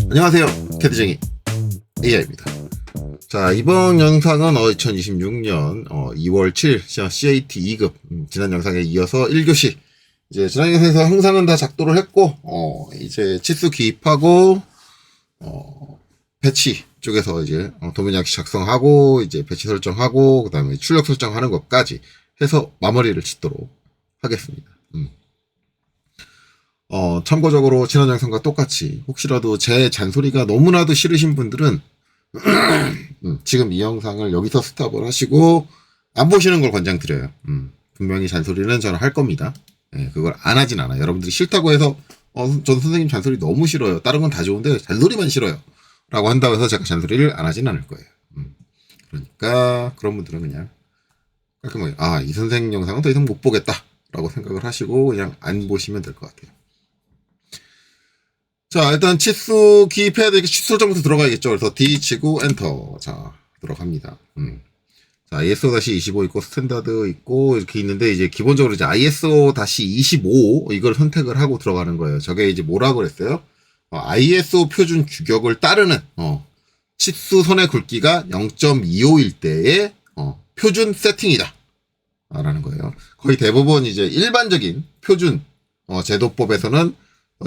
안녕하세요, 캐드쟁이 AI입니다. 자, 이번 영상은 2026년 2월 7일 CAT 2급 지난 영상에 이어서 1교시 이제 지난 영상에서 항상은 다 작도를 했고 이제 치수 기입하고 배치 쪽에서 이제 도면 약식 작성하고 이제 배치 설정하고 그 다음에 출력 설정하는 것까지 해서 마무리를 짓도록 하겠습니다. 참고적으로 지난 영상과 똑같이 혹시라도 제 잔소리가 너무나도 싫으신 분들은 지금 이 영상을 여기서 스탑을 하시고 안 보시는 걸 권장드려요. 분명히 잔소리는 저는 할 겁니다. 네, 그걸 안 하진 않아요. 여러분들이 싫다고 해서 전 선생님 잔소리 너무 싫어요. 다른 건 다 좋은데 잔소리만 싫어요. 라고 한다고 해서 제가 잔소리를 안 하진 않을 거예요. 그러니까 그런 분들은 그냥 깔끔하게 이 선생님 영상은 더 이상 못 보겠다 라고 생각을 하시고 그냥 안 보시면 될 것 같아요. 자, 일단 치수 기입해야 되게 치수 설정부터 들어가야겠죠. 그래서 D 치고 엔터. 자, 들어갑니다. 자, ISO-25 있고 스탠다드 있고 이렇게 있는데 이제 기본적으로 이제 ISO-25 이걸 선택을 하고 들어가는 거예요. 저게 이제 뭐라고 그랬어요? ISO 표준 규격을 따르는 치수 선의 굵기가 0.25일 때의 표준 세팅이다. 라는 거예요. 거의 대부분 이제 일반적인 표준 제도법에서는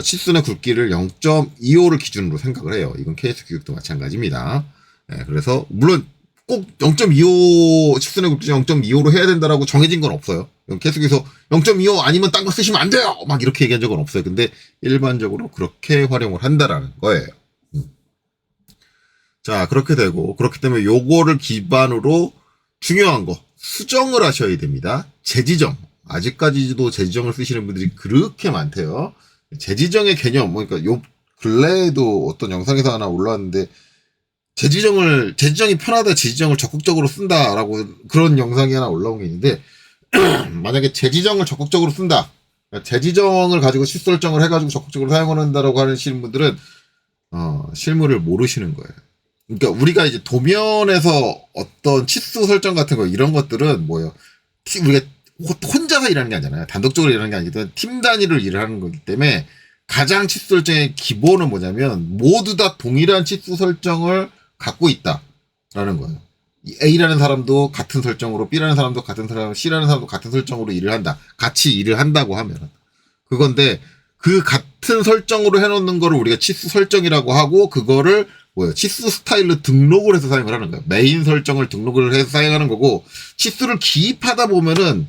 치수의 굵기를 0.25를 기준으로 생각을 해요. 이건 KS 교육도 마찬가지입니다. 네, 그래서 물론 꼭 0.25 치수의 굵기 0.25로 해야 된다라고 정해진 건 없어요. KS에서 0.25 아니면 딴 거 쓰시면 안 돼요. 막 이렇게 얘기한 적은 없어요. 근데 일반적으로 그렇게 활용을 한다라는 거예요. 자, 그렇게 되고 그렇기 때문에 요거를 기반으로 중요한 거 수정을 하셔야 됩니다. 재지정. 아직까지도 재지정을 쓰시는 분들이 그렇게 많대요. 재지정의 개념, 그러니까 요 근래에도 어떤 영상에서 하나 올라왔는데 재지정이 편하다, 재지정을 적극적으로 쓴다라고 그런 영상이 하나 올라온 게 있는데 만약에 재지정을 적극적으로 쓴다, 그러니까 재지정을 가지고 치수 설정을 해가지고 적극적으로 사용한다라고 하시는 분들은 실물을 모르시는 거예요. 그러니까 우리가 이제 도면에서 어떤 치수 설정 같은 거 이런 것들은 뭐예요? 우리가 혼자서 일하는 게 아니잖아요. 단독적으로 일하는 게 아니기 때문에 팀 단위로 일을 하는 거기 때문에 가장 치수 설정의 기본은 뭐냐면 모두 다 동일한 치수 설정을 갖고 있다라는 거예요. A라는 사람도 같은 설정으로, B라는 사람도 같은 설정으로, C라는 사람도 같은 설정으로 일을 한다. 같이 일을 한다고 하면 그건데 그 같은 설정으로 해놓는 거를 우리가 치수 설정이라고 하고 그거를 치수 스타일로 등록을 해서 사용을 하는 거예요. 메인 설정을 등록을 해서 사용하는 거고 치수를 기입하다 보면은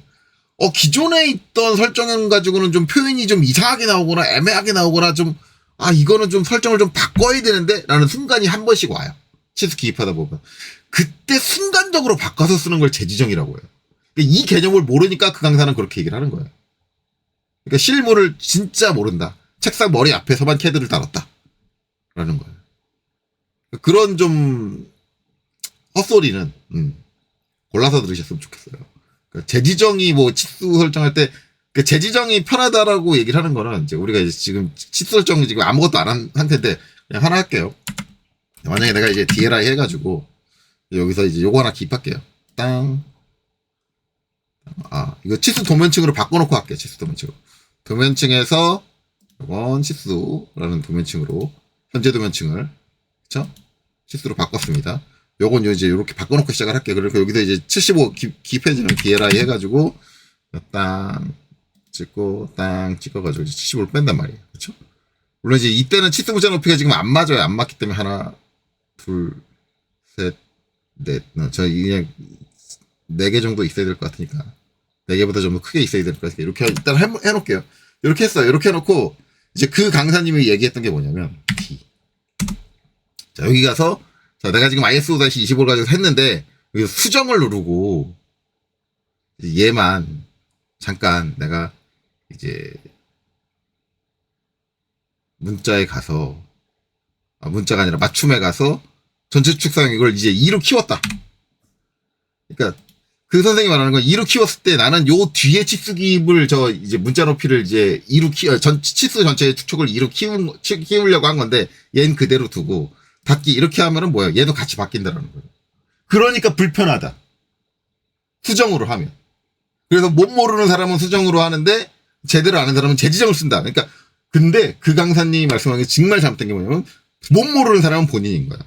기존에 있던 설정 가지고는 좀 표현이 좀 이상하게 나오거나 애매하게 나오거나 좀 이거는 좀 설정을 좀 바꿔야 되는데 라는 순간이 한 번씩 와요. 치수 기입하다 보면 그때 순간적으로 바꿔서 쓰는 걸 재지정이라고 해요. 그러니까 이 개념을 모르니까 그 강사는 그렇게 얘기를 하는 거예요. 그러니까 실물을 진짜 모른다. 책상 머리 앞에서만 캐드를 달았다 라는 거예요. 그런 좀 헛소리는 골라서 들으셨으면 좋겠어요. 재지정이 치수 설정할 때 재지정이 편하다라고 얘기를 하는 거는 이제 우리가 이제 지금 치수 설정 지금 아무것도 안 한 상태인데 그냥 하나 할게요. 만약에 내가 이제 DLI 해가지고 여기서 이제 요거 하나 기입할게요. 땅. 이거 치수 도면층으로 바꿔놓고 할게요. 치수 도면층으로. 도면층에서 이건 치수라는 도면층으로 현재 도면층을 그쵸? 치수로 바꿨습니다. 요건 이제 이렇게 바꿔놓고 시작을 할게요. 그러니까 여기서 이제 75 기입해지는 DLI 해가지고 땅 찍고 땅 찍어가지고 75를 뺀단 말이에요. 그렇죠? 물론 이제 이때는 치수 문자 높이가 지금 안 맞아요. 안 맞기 때문에 하나, 둘, 셋, 넷. 저 그냥 4개 정도 있어야 될 것 같으니까 4개보다 좀 더 크게 있어야 될 것 같으니까 이렇게 일단 해놓을게요. 이렇게 했어요. 이렇게 해놓고 이제 그 강사님이 얘기했던 게 뭐냐면 자, 여기 가서 자, 내가 지금 ISO-25를 가지고 했는데 여기서 수정을 누르고 얘만 잠깐 내가 이제 문자에 가서 문자가 아니라 맞춤에 가서 전체 축상 이걸 이제 2로 키웠다. 그러니까 그 선생님이 말하는 건 2로 키웠을 때 나는 요 뒤에 치수 기입을 이제 문자 높이를 이제 2로 치수 전체의 축척을 2로 키우려고 한 건데 얘는 그대로 두고 닫기 이렇게 하면은 뭐야? 얘도 같이 바뀐다라는 거예요. 그러니까 불편하다. 수정으로 하면. 그래서 못 모르는 사람은 수정으로 하는데 제대로 아는 사람은 재지정을 쓴다. 그러니까 근데 그 강사님이 말씀하는 게 정말 잘못된 게 뭐냐면 못 모르는 사람은 본인인 거야.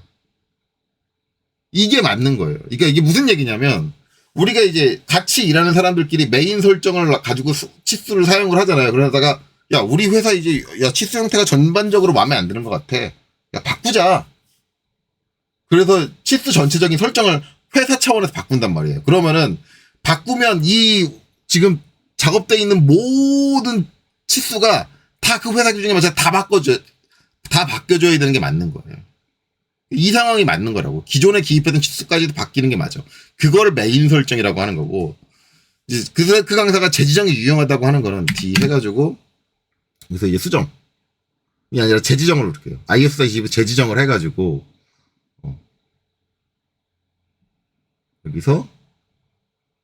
이게 맞는 거예요. 그러니까 이게 무슨 얘기냐면 우리가 이제 같이 일하는 사람들끼리 메인 설정을 가지고 치수를 사용을 하잖아요. 그러다가 야 우리 회사 이제 야 치수 형태가 전반적으로 마음에 안 드는 것 같아. 야 바꾸자. 그래서 치수 전체적인 설정을 회사 차원에서 바꾼단 말이에요. 그러면은 바꾸면 이 지금 작업되어 있는 모든 치수가 다 그 회사 기준에 맞춰 다 바뀌어줘야 되는 게 맞는 거예요. 이 상황이 맞는 거라고. 기존에 기입했던 치수까지도 바뀌는 게 맞아. 그거를 메인 설정이라고 하는 거고. 이제 그 강사가 재지정이 유용하다고 하는 거는 D 해가지고 그래서 이제 수정이 아니라 재지정을 이렇게 해요. IS-22 재지정을 해가지고 여기서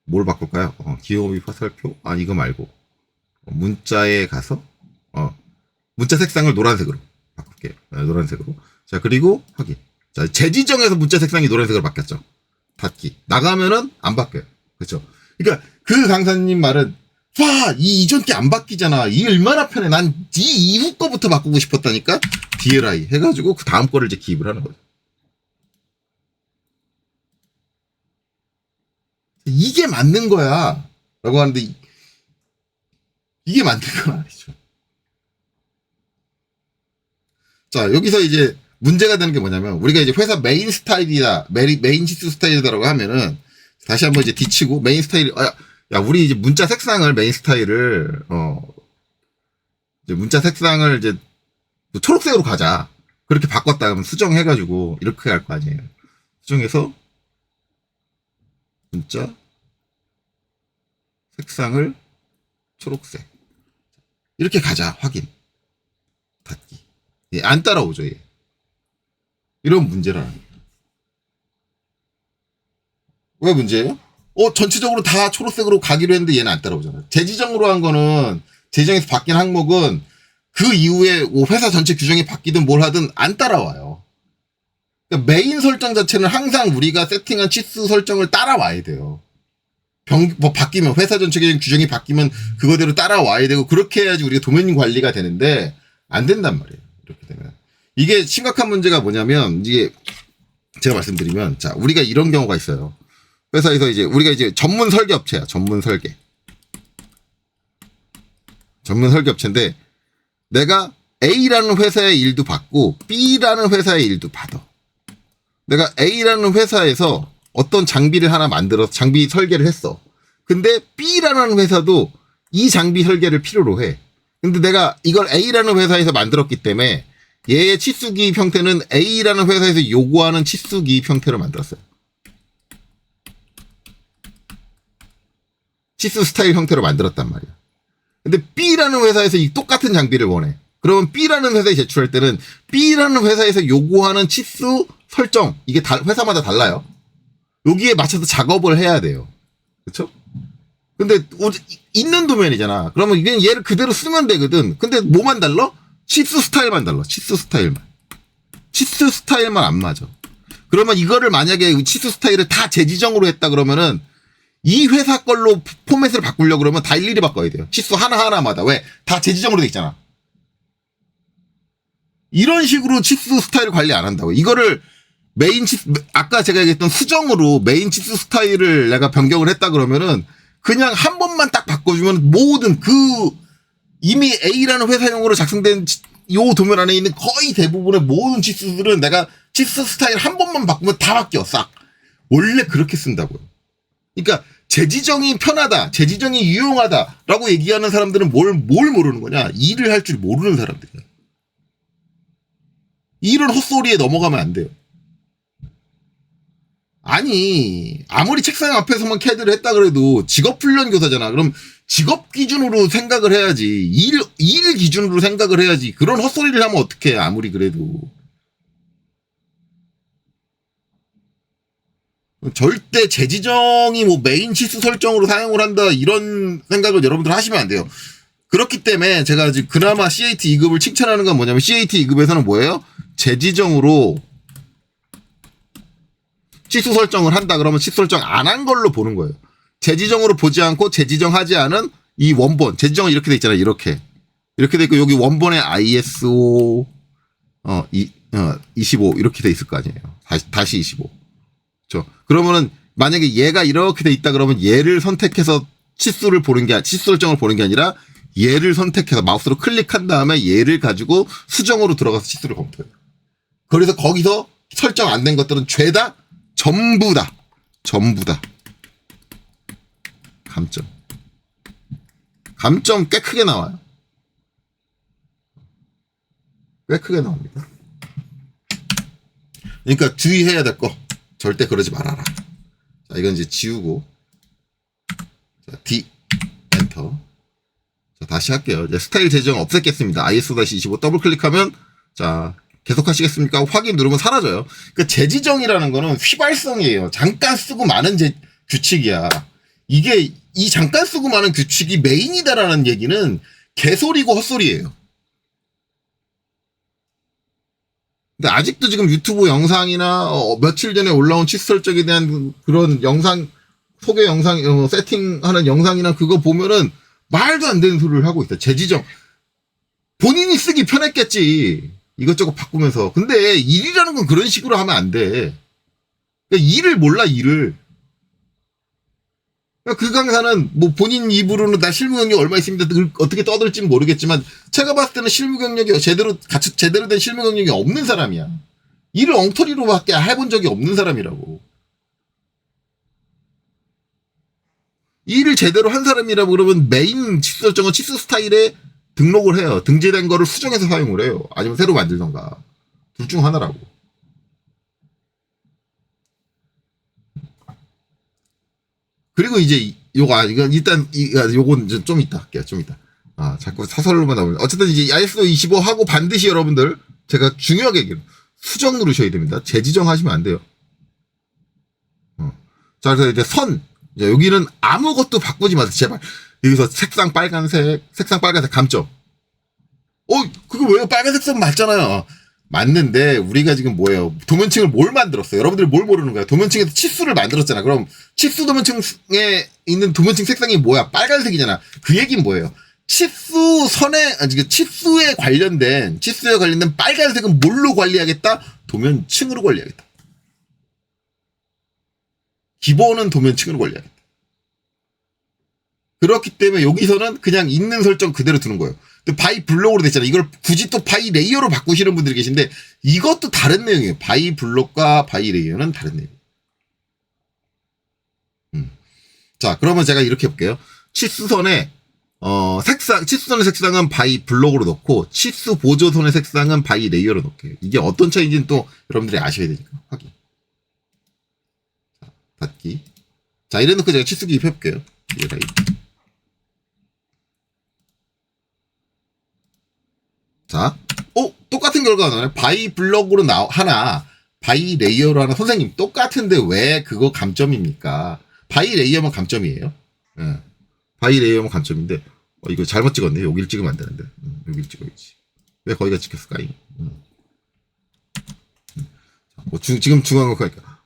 뭘 바꿀까요? 기호비 화살표? 이거 말고 문자에 가서 문자 색상을 노란색으로 바꿀게요. 노란색으로. 자 그리고 확인. 자 재지정에서 문자 색상이 노란색으로 바뀌었죠. 닫기. 나가면은 안 바뀌어요. 그렇죠? 그러니까 그 강사님 말은 와, 이 이전 게 안 바뀌잖아. 이 얼마나 편해. 난 이 이후 거부터 바꾸고 싶었다니까. DLI 해가지고 그 다음 거를 이제 기입을 하는 거죠. 이게 맞는 거야. 라고 하는데 이게 맞는 건 아니죠. 자, 여기서 이제 문제가 되는 게 뭐냐면 우리가 이제 회사 메인 스타일이다. 메인 치수 스타일이다라고 하면은 다시 한번 이제 뒤치고 메인 스타일 야, 우리 이제 문자 색상을 메인 스타일을 이제 문자 색상을 이제 초록색으로 가자. 그렇게 바꿨다 그러면 수정해가지고 이렇게 할 거 아니에요. 수정해서 문자 색상을 초록색 이렇게 가자. 확인. 닫기. 예, 안 따라오죠. 얘. 이런 문제라는 거예요. 왜 문제예요? 전체적으로 다 초록색으로 가기로 했는데 얘는 안 따라오잖아요. 재지정으로 한 거는 재지정에서 바뀐 항목은 그 이후에 회사 전체 규정이 바뀌든 뭘 하든 안 따라와요. 그러니까 메인 설정 자체는 항상 우리가 세팅한 치수 설정을 따라와야 돼요. 뭐 바뀌면 회사 전체적인 규정이 바뀌면 그거대로 따라와야 되고 그렇게 해야지 우리가 도면 관리가 되는데 안 된단 말이에요. 이렇게 되면 이게 심각한 문제가 뭐냐면 이게 제가 말씀드리면 자 우리가 이런 경우가 있어요. 회사에서 이제 우리가 이제 전문 설계 업체야. 전문 설계 업체인데 내가 A라는 회사의 일도 받고 B라는 회사의 일도 받아. 내가 A라는 회사에서 어떤 장비를 하나 만들어서 장비 설계를 했어. 근데 B라는 회사도 이 장비 설계를 필요로 해. 근데 내가 이걸 A라는 회사에서 만들었기 때문에 얘의 치수 기입 형태는 A라는 회사에서 요구하는 치수 기입 형태로 만들었어요. 치수 스타일 형태로 만들었단 말이야. 근데 B라는 회사에서 이 똑같은 장비를 원해. 그러면 B라는 회사에 제출할 때는 B라는 회사에서 요구하는 치수 설정 이게 회사마다 달라요. 여기에 맞춰서 작업을 해야 돼요. 그렇죠? 근데 있는 도면이잖아. 그러면 이건 얘를 그대로 쓰면 되거든. 근데 뭐만 달라? 치수 스타일만 달라. 치수 스타일만 안 맞아. 그러면 이거를 만약에 치수 스타일을 다 재지정으로 했다 그러면은 이 회사 걸로 포맷을 바꾸려고 그러면 다 일일이 바꿔야 돼요. 치수 하나하나마다. 왜? 다 재지정으로 돼 있잖아. 이런 식으로 치수 스타일 관리 안 한다고. 이거를 메인 치수, 아까 제가 얘기했던 수정으로 메인 치수 스타일을 내가 변경을 했다 그러면은 그냥 한 번만 딱 바꿔주면 모든 이미 A라는 회사용으로 작성된 요 도면 안에 있는 거의 대부분의 모든 치수들은 내가 치수 스타일 한 번만 바꾸면 다 바뀌어, 싹. 원래 그렇게 쓴다고요. 그러니까 재지정이 편하다, 재지정이 유용하다라고 얘기하는 사람들은 뭘 모르는 거냐? 일을 할 줄 모르는 사람들이야. 이런 헛소리에 넘어가면 안 돼요. 아니 아무리 책상 앞에서만 캐드를 했다 그래도 직업훈련 교사잖아. 그럼 직업 기준으로 생각을 해야지. 일 기준으로 생각을 해야지. 그런 헛소리를 하면 어떡해. 아무리 그래도. 절대 재지정이 뭐 메인 치수 설정으로 사용을 한다 이런 생각을 여러분들 하시면 안 돼요. 그렇기 때문에 제가 지금 그나마 CAT 2급을 칭찬하는 건 뭐냐면 CAT 2급에서는 뭐예요? 재지정으로 치수 설정을 한다 그러면 치수 설정 안 한 걸로 보는 거예요. 재지정으로 보지 않고 재지정하지 않은 이 원본, 재지정은 이렇게 돼 있잖아요. 이렇게 돼 있고 여기 원본의 ISO 25 이렇게 돼 있을 거 아니에요. 다시 25. 그렇죠. 그러면은 만약에 얘가 이렇게 돼 있다 그러면 얘를 선택해서 치수 설정을 보는 게 아니라 얘를 선택해서 마우스로 클릭한 다음에 얘를 가지고 수정으로 들어가서 치수를 검토해요. 그래서 거기서 설정 안 된 것들은 죄다 전부 다 감점 꽤 크게 나와요. 꽤 크게 나옵니다. 그러니까 주의해야 될 거 절대 그러지 말아라. 자, 이건 이제 지우고 자, D 엔터. 자, 다시 할게요. 이제 스타일 재정 없앴겠습니다. ISO-25 더블 클릭하면 자 계속 하시겠습니까? 확인 누르면 사라져요. 그러니까 재지정이라는 거는 휘발성이에요. 잠깐 쓰고 마는 규칙이야. 이게 이 잠깐 쓰고 마는 규칙이 메인이다라는 얘기는 개소리고 헛소리예요. 근데 아직도 지금 유튜브 영상이나 며칠 전에 올라온 치수 설정에 대한 그런 영상 소개 영상 세팅하는 영상이나 그거 보면은 말도 안 되는 소리를 하고 있어요. 재지정 본인이 쓰기 편했겠지. 이것저것 바꾸면서. 근데 일이라는 건 그런 식으로 하면 안 돼. 그러니까 일을 몰라, 일을. 그러니까 그 강사는 뭐 본인 입으로는 나 실무 경력 얼마 있습니다. 어떻게 떠들지는 모르겠지만 제가 봤을 때는 실무 경력이 제대로 된 실무 경력이 없는 사람이야. 일을 엉터리로밖에 해본 적이 없는 사람이라고. 일을 제대로 한 사람이라고 그러면 메인 치수 설정은 치수 스타일에 등록을 해요. 등재된 거를 수정해서 사용을 해요. 아니면 새로 만들던가. 둘 중 하나라고. 그리고 이제 이건 일단 요건 이제 좀 이따 할게요. 좀 이따. 자꾸 사설로만 나오면 어쨌든 이제 ISO-25 하고 반드시 여러분들 제가 중요하게 얘기해요. 수정 누르셔야 됩니다. 재지정 하시면 안 돼요. 자, 그래서 이제 여기는 아무것도 바꾸지 마세요. 제발. 여기서 색상 빨간색 감점. 그거 왜요? 빨간색 선 맞잖아요. 맞는데 우리가 지금 뭐예요? 도면층을 뭘 만들었어요? 여러분들이 뭘 모르는 거야? 도면층에서 치수를 만들었잖아. 그럼 치수 도면층에 있는 도면층 색상이 뭐야? 빨간색이잖아. 그 얘기는 뭐예요? 치수에 관련된 빨간색은 뭘로 관리하겠다? 도면층으로 관리하겠다. 기본은 도면층으로 관리하겠다. 그렇기 때문에 여기서는 그냥 있는 설정 그대로 두는 거예요. 바이 블록으로 됐잖아요. 이걸 굳이 또 바이 레이어로 바꾸시는 분들이 계신데 이것도 다른 내용이에요. 바이 블록과 바이 레이어는 다른 내용. 자, 그러면 제가 이렇게 해볼게요. 치수선의 색상은 바이 블록으로 넣고 치수 보조선의 색상은 바이 레이어로 넣을게요. 이게 어떤 차이인지는 또 여러분들이 아셔야 되니까 확인. 자, 닫기. 자, 이래놓고 제가 치수 기입해볼게요. 자, 똑같은 결과가 나와요. 바이 블럭으로 바이 레이어로 하나. 선생님, 똑같은데 왜 그거 감점입니까? 바이 레이어만 감점이에요. 네. 바이 레이어만 감점인데, 이거 잘못 찍었네. 여기를 찍으면 안 되는데. 여기를 찍어야지. 왜 거기가 찍혔을까? 지금 중요한 거 그러니까.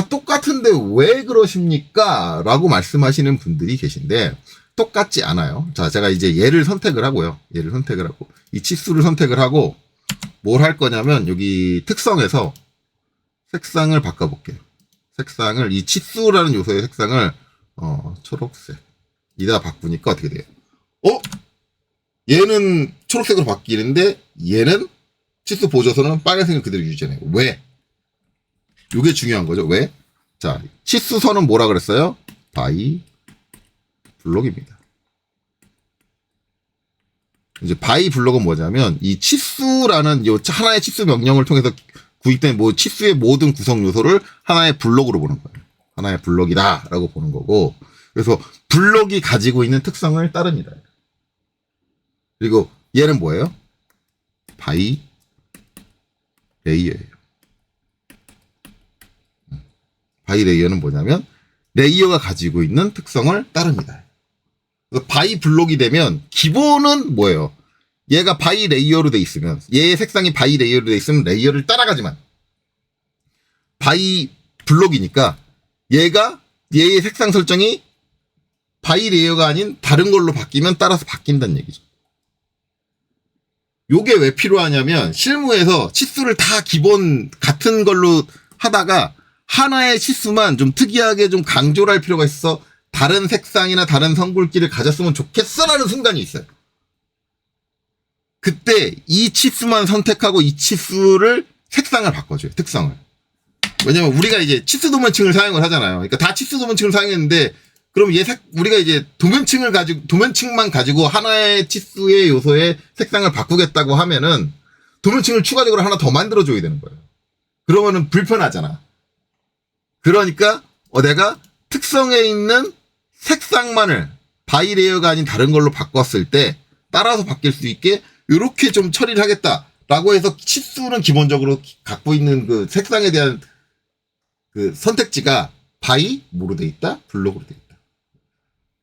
똑같은데 왜 그러십니까? 라고 말씀하시는 분들이 계신데, 똑같지 않아요. 자, 제가 이제 얘를 선택을 하고요. 이 치수를 선택을 하고 뭘 할 거냐면 여기 특성에서 색상을 바꿔볼게요. 이 치수라는 요소의 색상을 초록색 이다 바꾸니까 어떻게 돼요? 얘는 초록색으로 바뀌는데 얘는 치수 보조선은 빨간색을 그대로 유지하네요. 왜? 이게 중요한 거죠. 왜? 자, 치수선은 뭐라 그랬어요? 바이 블록입니다. 이제 바이 블록은 뭐냐면 이 치수라는 요 하나의 치수 명령을 통해서 구입된 치수의 모든 구성 요소를 하나의 블록으로 보는 거예요. 하나의 블록이다라고 보는 거고, 그래서 블록이 가지고 있는 특성을 따릅니다. 그리고 얘는 뭐예요? 바이 레이어예요. 바이 레이어는 뭐냐면 레이어가 가지고 있는 특성을 따릅니다. 바이 블록이 되면 기본은 뭐예요? 얘가 바이 레이어로 돼 있으면, 얘의 색상이 바이 레이어로 돼 있으면 레이어를 따라가지만 바이 블록이니까 얘의 색상 설정이 바이 레이어가 아닌 다른 걸로 바뀌면 따라서 바뀐다는 얘기죠. 요게 왜 필요하냐면 실무에서 치수를 다 기본 같은 걸로 하다가 하나의 치수만 좀 특이하게 좀 강조를 할 필요가 있어 다른 색상이나 다른 선굵기를 가졌으면 좋겠어라는 순간이 있어요. 그때 이 치수만 선택하고 이 치수를 색상을 바꿔줘요. 특성을. 왜냐면 우리가 이제 치수 도면층을 사용을 하잖아요. 그러니까 다 치수 도면층을 사용했는데 그럼 우리가 이제 도면층만 가지고 하나의 치수의 요소의 색상을 바꾸겠다고 하면은 도면층을 추가적으로 하나 더 만들어줘야 되는 거예요. 그러면은 불편하잖아. 그러니까 내가 특성에 있는 색상만을 바이 레이어가 아닌 다른 걸로 바꿨을 때 따라서 바뀔 수 있게 이렇게 좀 처리를 하겠다라고 해서 치수는 기본적으로 갖고 있는 그 색상에 대한 그 선택지가 바이 뭐로 돼 있다? 블록으로 돼 있다.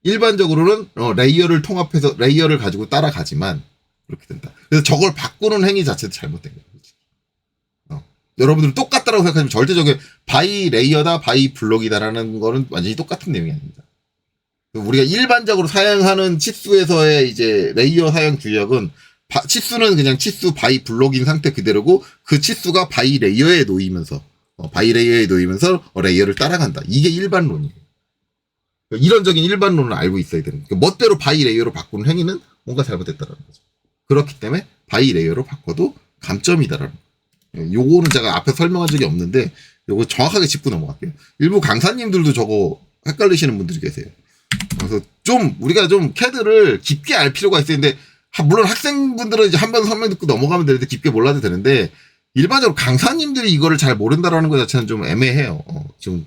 일반적으로는 레이어를 통합해서 레이어를 가지고 따라가지만 그렇게 된다. 그래서 저걸 바꾸는 행위 자체도 잘못된 거예요. 여러분들 똑같다라고 생각하시면 절대 저게 바이 레이어다, 바이 블록이다라는 거는 완전히 똑같은 내용이 아닙니다. 우리가 일반적으로 사용하는 치수에서의 이제 레이어 사용 규격은 치수는 그냥 치수 바이 블록인 상태 그대로고 그 치수가 바이 레이어에 놓이면서 레이어를 따라간다. 이게 일반론이에요. 이론적인 일반론을 알고 있어야 되는 거예요. 멋대로 바이 레이어로 바꾸는 행위는 뭔가 잘못됐다라는 거죠. 그렇기 때문에 바이 레이어로 바꿔도 감점이다라는 거예요. 요거는 제가 앞에 설명한 적이 없는데 요거 정확하게 짚고 넘어갈게요. 일부 강사님들도 저거 헷갈리시는 분들이 계세요. 그래서 좀 우리가 좀 CAD를 깊게 알 필요가 있는데 물론 학생분들은 이제 한 번 설명 듣고 넘어가면 되는데 깊게 몰라도 되는데 일반적으로 강사님들이 이거를 잘 모른다라는 것 자체는 좀 애매해요. 지금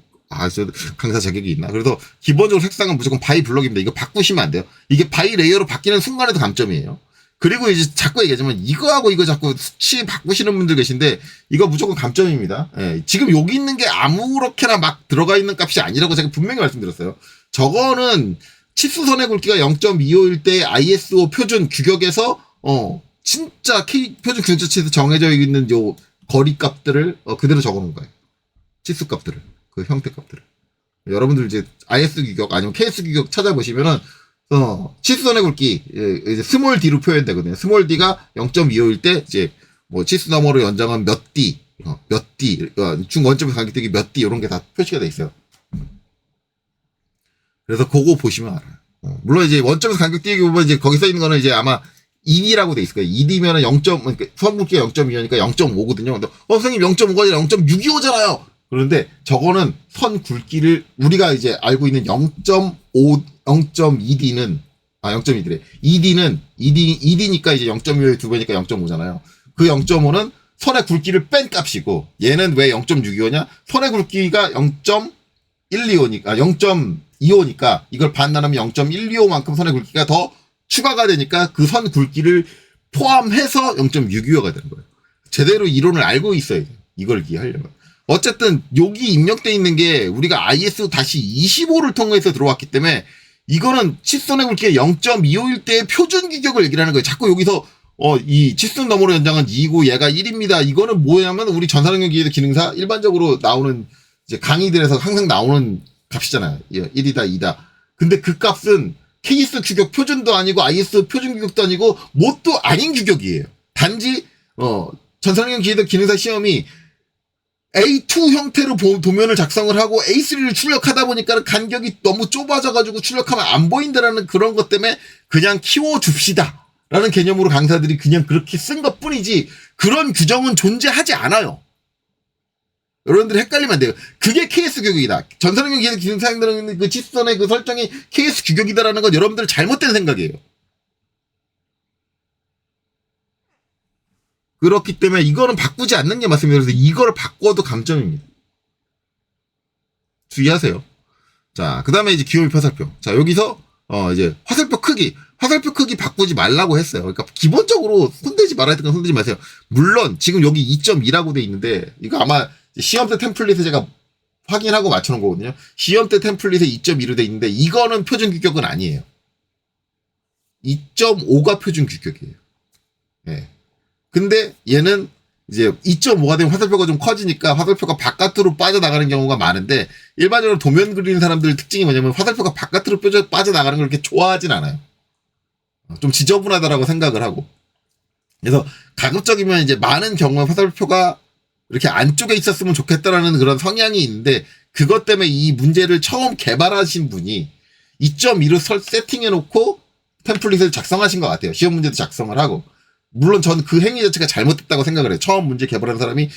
저 강사 자격이 있나? 그래서 기본적으로 색상은 무조건 바이 블록입니다. 이거 바꾸시면 안 돼요. 이게 바이 레이어로 바뀌는 순간에도 감점이에요. 그리고 이제 자꾸 얘기하지만 이거하고 이거 자꾸 수치 바꾸시는 분들 계신데 이거 무조건 감점입니다. 예, 지금 여기 있는 게 아무렇게나 막 들어가 있는 값이 아니라고 제가 분명히 말씀드렸어요. 저거는 치수선의 굵기가 0.25일 때 ISO 표준 규격에서 진짜 표준 규격치에서 정해져 있는 요 거리 값들을 그대로 적어놓은 거예요. 치수 값들을. 그 형태 값들을. 여러분들 이제 IS 규격 아니면 KS 규격 찾아보시면은 치수선의 굵기 이제 스몰 d로 표현되거든요. 스몰 d가 0.25일 때 이제 뭐 치수 너머로 연장한 몇 d, 중원점에서 간격대기 몇 d 이런 게 다 표시가 돼 있어요. 그래서 그거 보시면 알아요. 물론 이제 원점에서 간격대기 보면 이제 거기 써 있는 거는 이제 아마 2D라고 돼 있을 거예요. 2D면은 0. 그러니까 선굵기가 0.2니까 0.5거든요. 근데 선생님 0.5가 아니라 0.625잖아요. 그런데 저거는 선 굵기를 우리가 이제 알고 있는 0.2D는 0.2D래. 2D니까 이제 0.25의 두 배니까 0.5잖아요. 그 0.5는 선의 굵기를 뺀 값이고 얘는 왜 0.625냐? 선의 굵기가 0.25니까 이걸 반 나누면 0.125만큼 선의 굵기가 더 추가가 되니까 그 선 굵기를 포함해서 0.625가 되는 거예요. 제대로 이론을 알고 있어야 돼요. 이걸 이해하려면. 어쨌든 여기 입력돼 있는 게 우리가 IS-25를 통해서 들어왔기 때문에 이거는 치수선의 굵기가 0.25일 때의 표준 규격을 얘기를 하는 거예요. 자꾸 여기서 이 치수선 너머로 연장은 2고 얘가 1입니다. 이거는 뭐냐면 우리 전산응용 기계 기능사 일반적으로 나오는 이제 강의들에서 항상 나오는 값이잖아요. 1이다 2다. 근데 그 값은 KS 규격 표준도 아니고 IS 표준 규격도 아니고 뭣도 아닌 규격이에요. 단지 전산응용 기능사 시험이 A2 형태로 도면을 작성을 하고 A3를 출력하다 보니까 간격이 너무 좁아져가지고 출력하면 안 보인다라는 그런 것 때문에 그냥 키워줍시다. 라는 개념으로 강사들이 그냥 그렇게 쓴 것 뿐이지 그런 규정은 존재하지 않아요. 여러분들이 헷갈리면 안 돼요. 그게 KS 규격이다. 전산응용 기능 사용되는 그 치수선의 그 설정이 KS 규격이다라는 건 여러분들 잘못된 생각이에요. 그렇기 때문에 이거는 바꾸지 않는 게 맞습니다. 그래서 이걸 바꿔도 감점입니다. 주의하세요. 자, 그 다음에 이제 기호입 화살표. 자, 여기서 이제 화살표 크기 바꾸지 말라고 했어요. 그러니까 기본적으로 손대지 말아야 될 건 손대지 마세요. 물론 지금 여기 2.2라고 돼 있는데 이거 아마 시험 때 템플릿에 제가 확인하고 맞춰놓은 거거든요. 시험 때 템플릿에 2.2로 돼 있는데 이거는 표준 규격은 아니에요. 2.5가 표준 규격이에요. 네. 근데 얘는 이제 2.5가 되면 화살표가 좀 커지니까 화살표가 바깥으로 빠져나가는 경우가 많은데 일반적으로 도면 그리는 사람들 특징이 뭐냐면 화살표가 바깥으로 빠져나가는 걸 그렇게 좋아하진 않아요. 좀 지저분하다라고 생각을 하고 그래서 가급적이면 이제 많은 경우에 화살표가 이렇게 안쪽에 있었으면 좋겠다라는 그런 성향이 있는데 그것 때문에 이 문제를 처음 개발하신 분이 2.2로 세팅해놓고 템플릿을 작성하신 것 같아요. 시험 문제도 작성을 하고. 물론 전 그 행위 자체가 잘못됐다고 생각을 해요. 처음 문제 개발한 사람이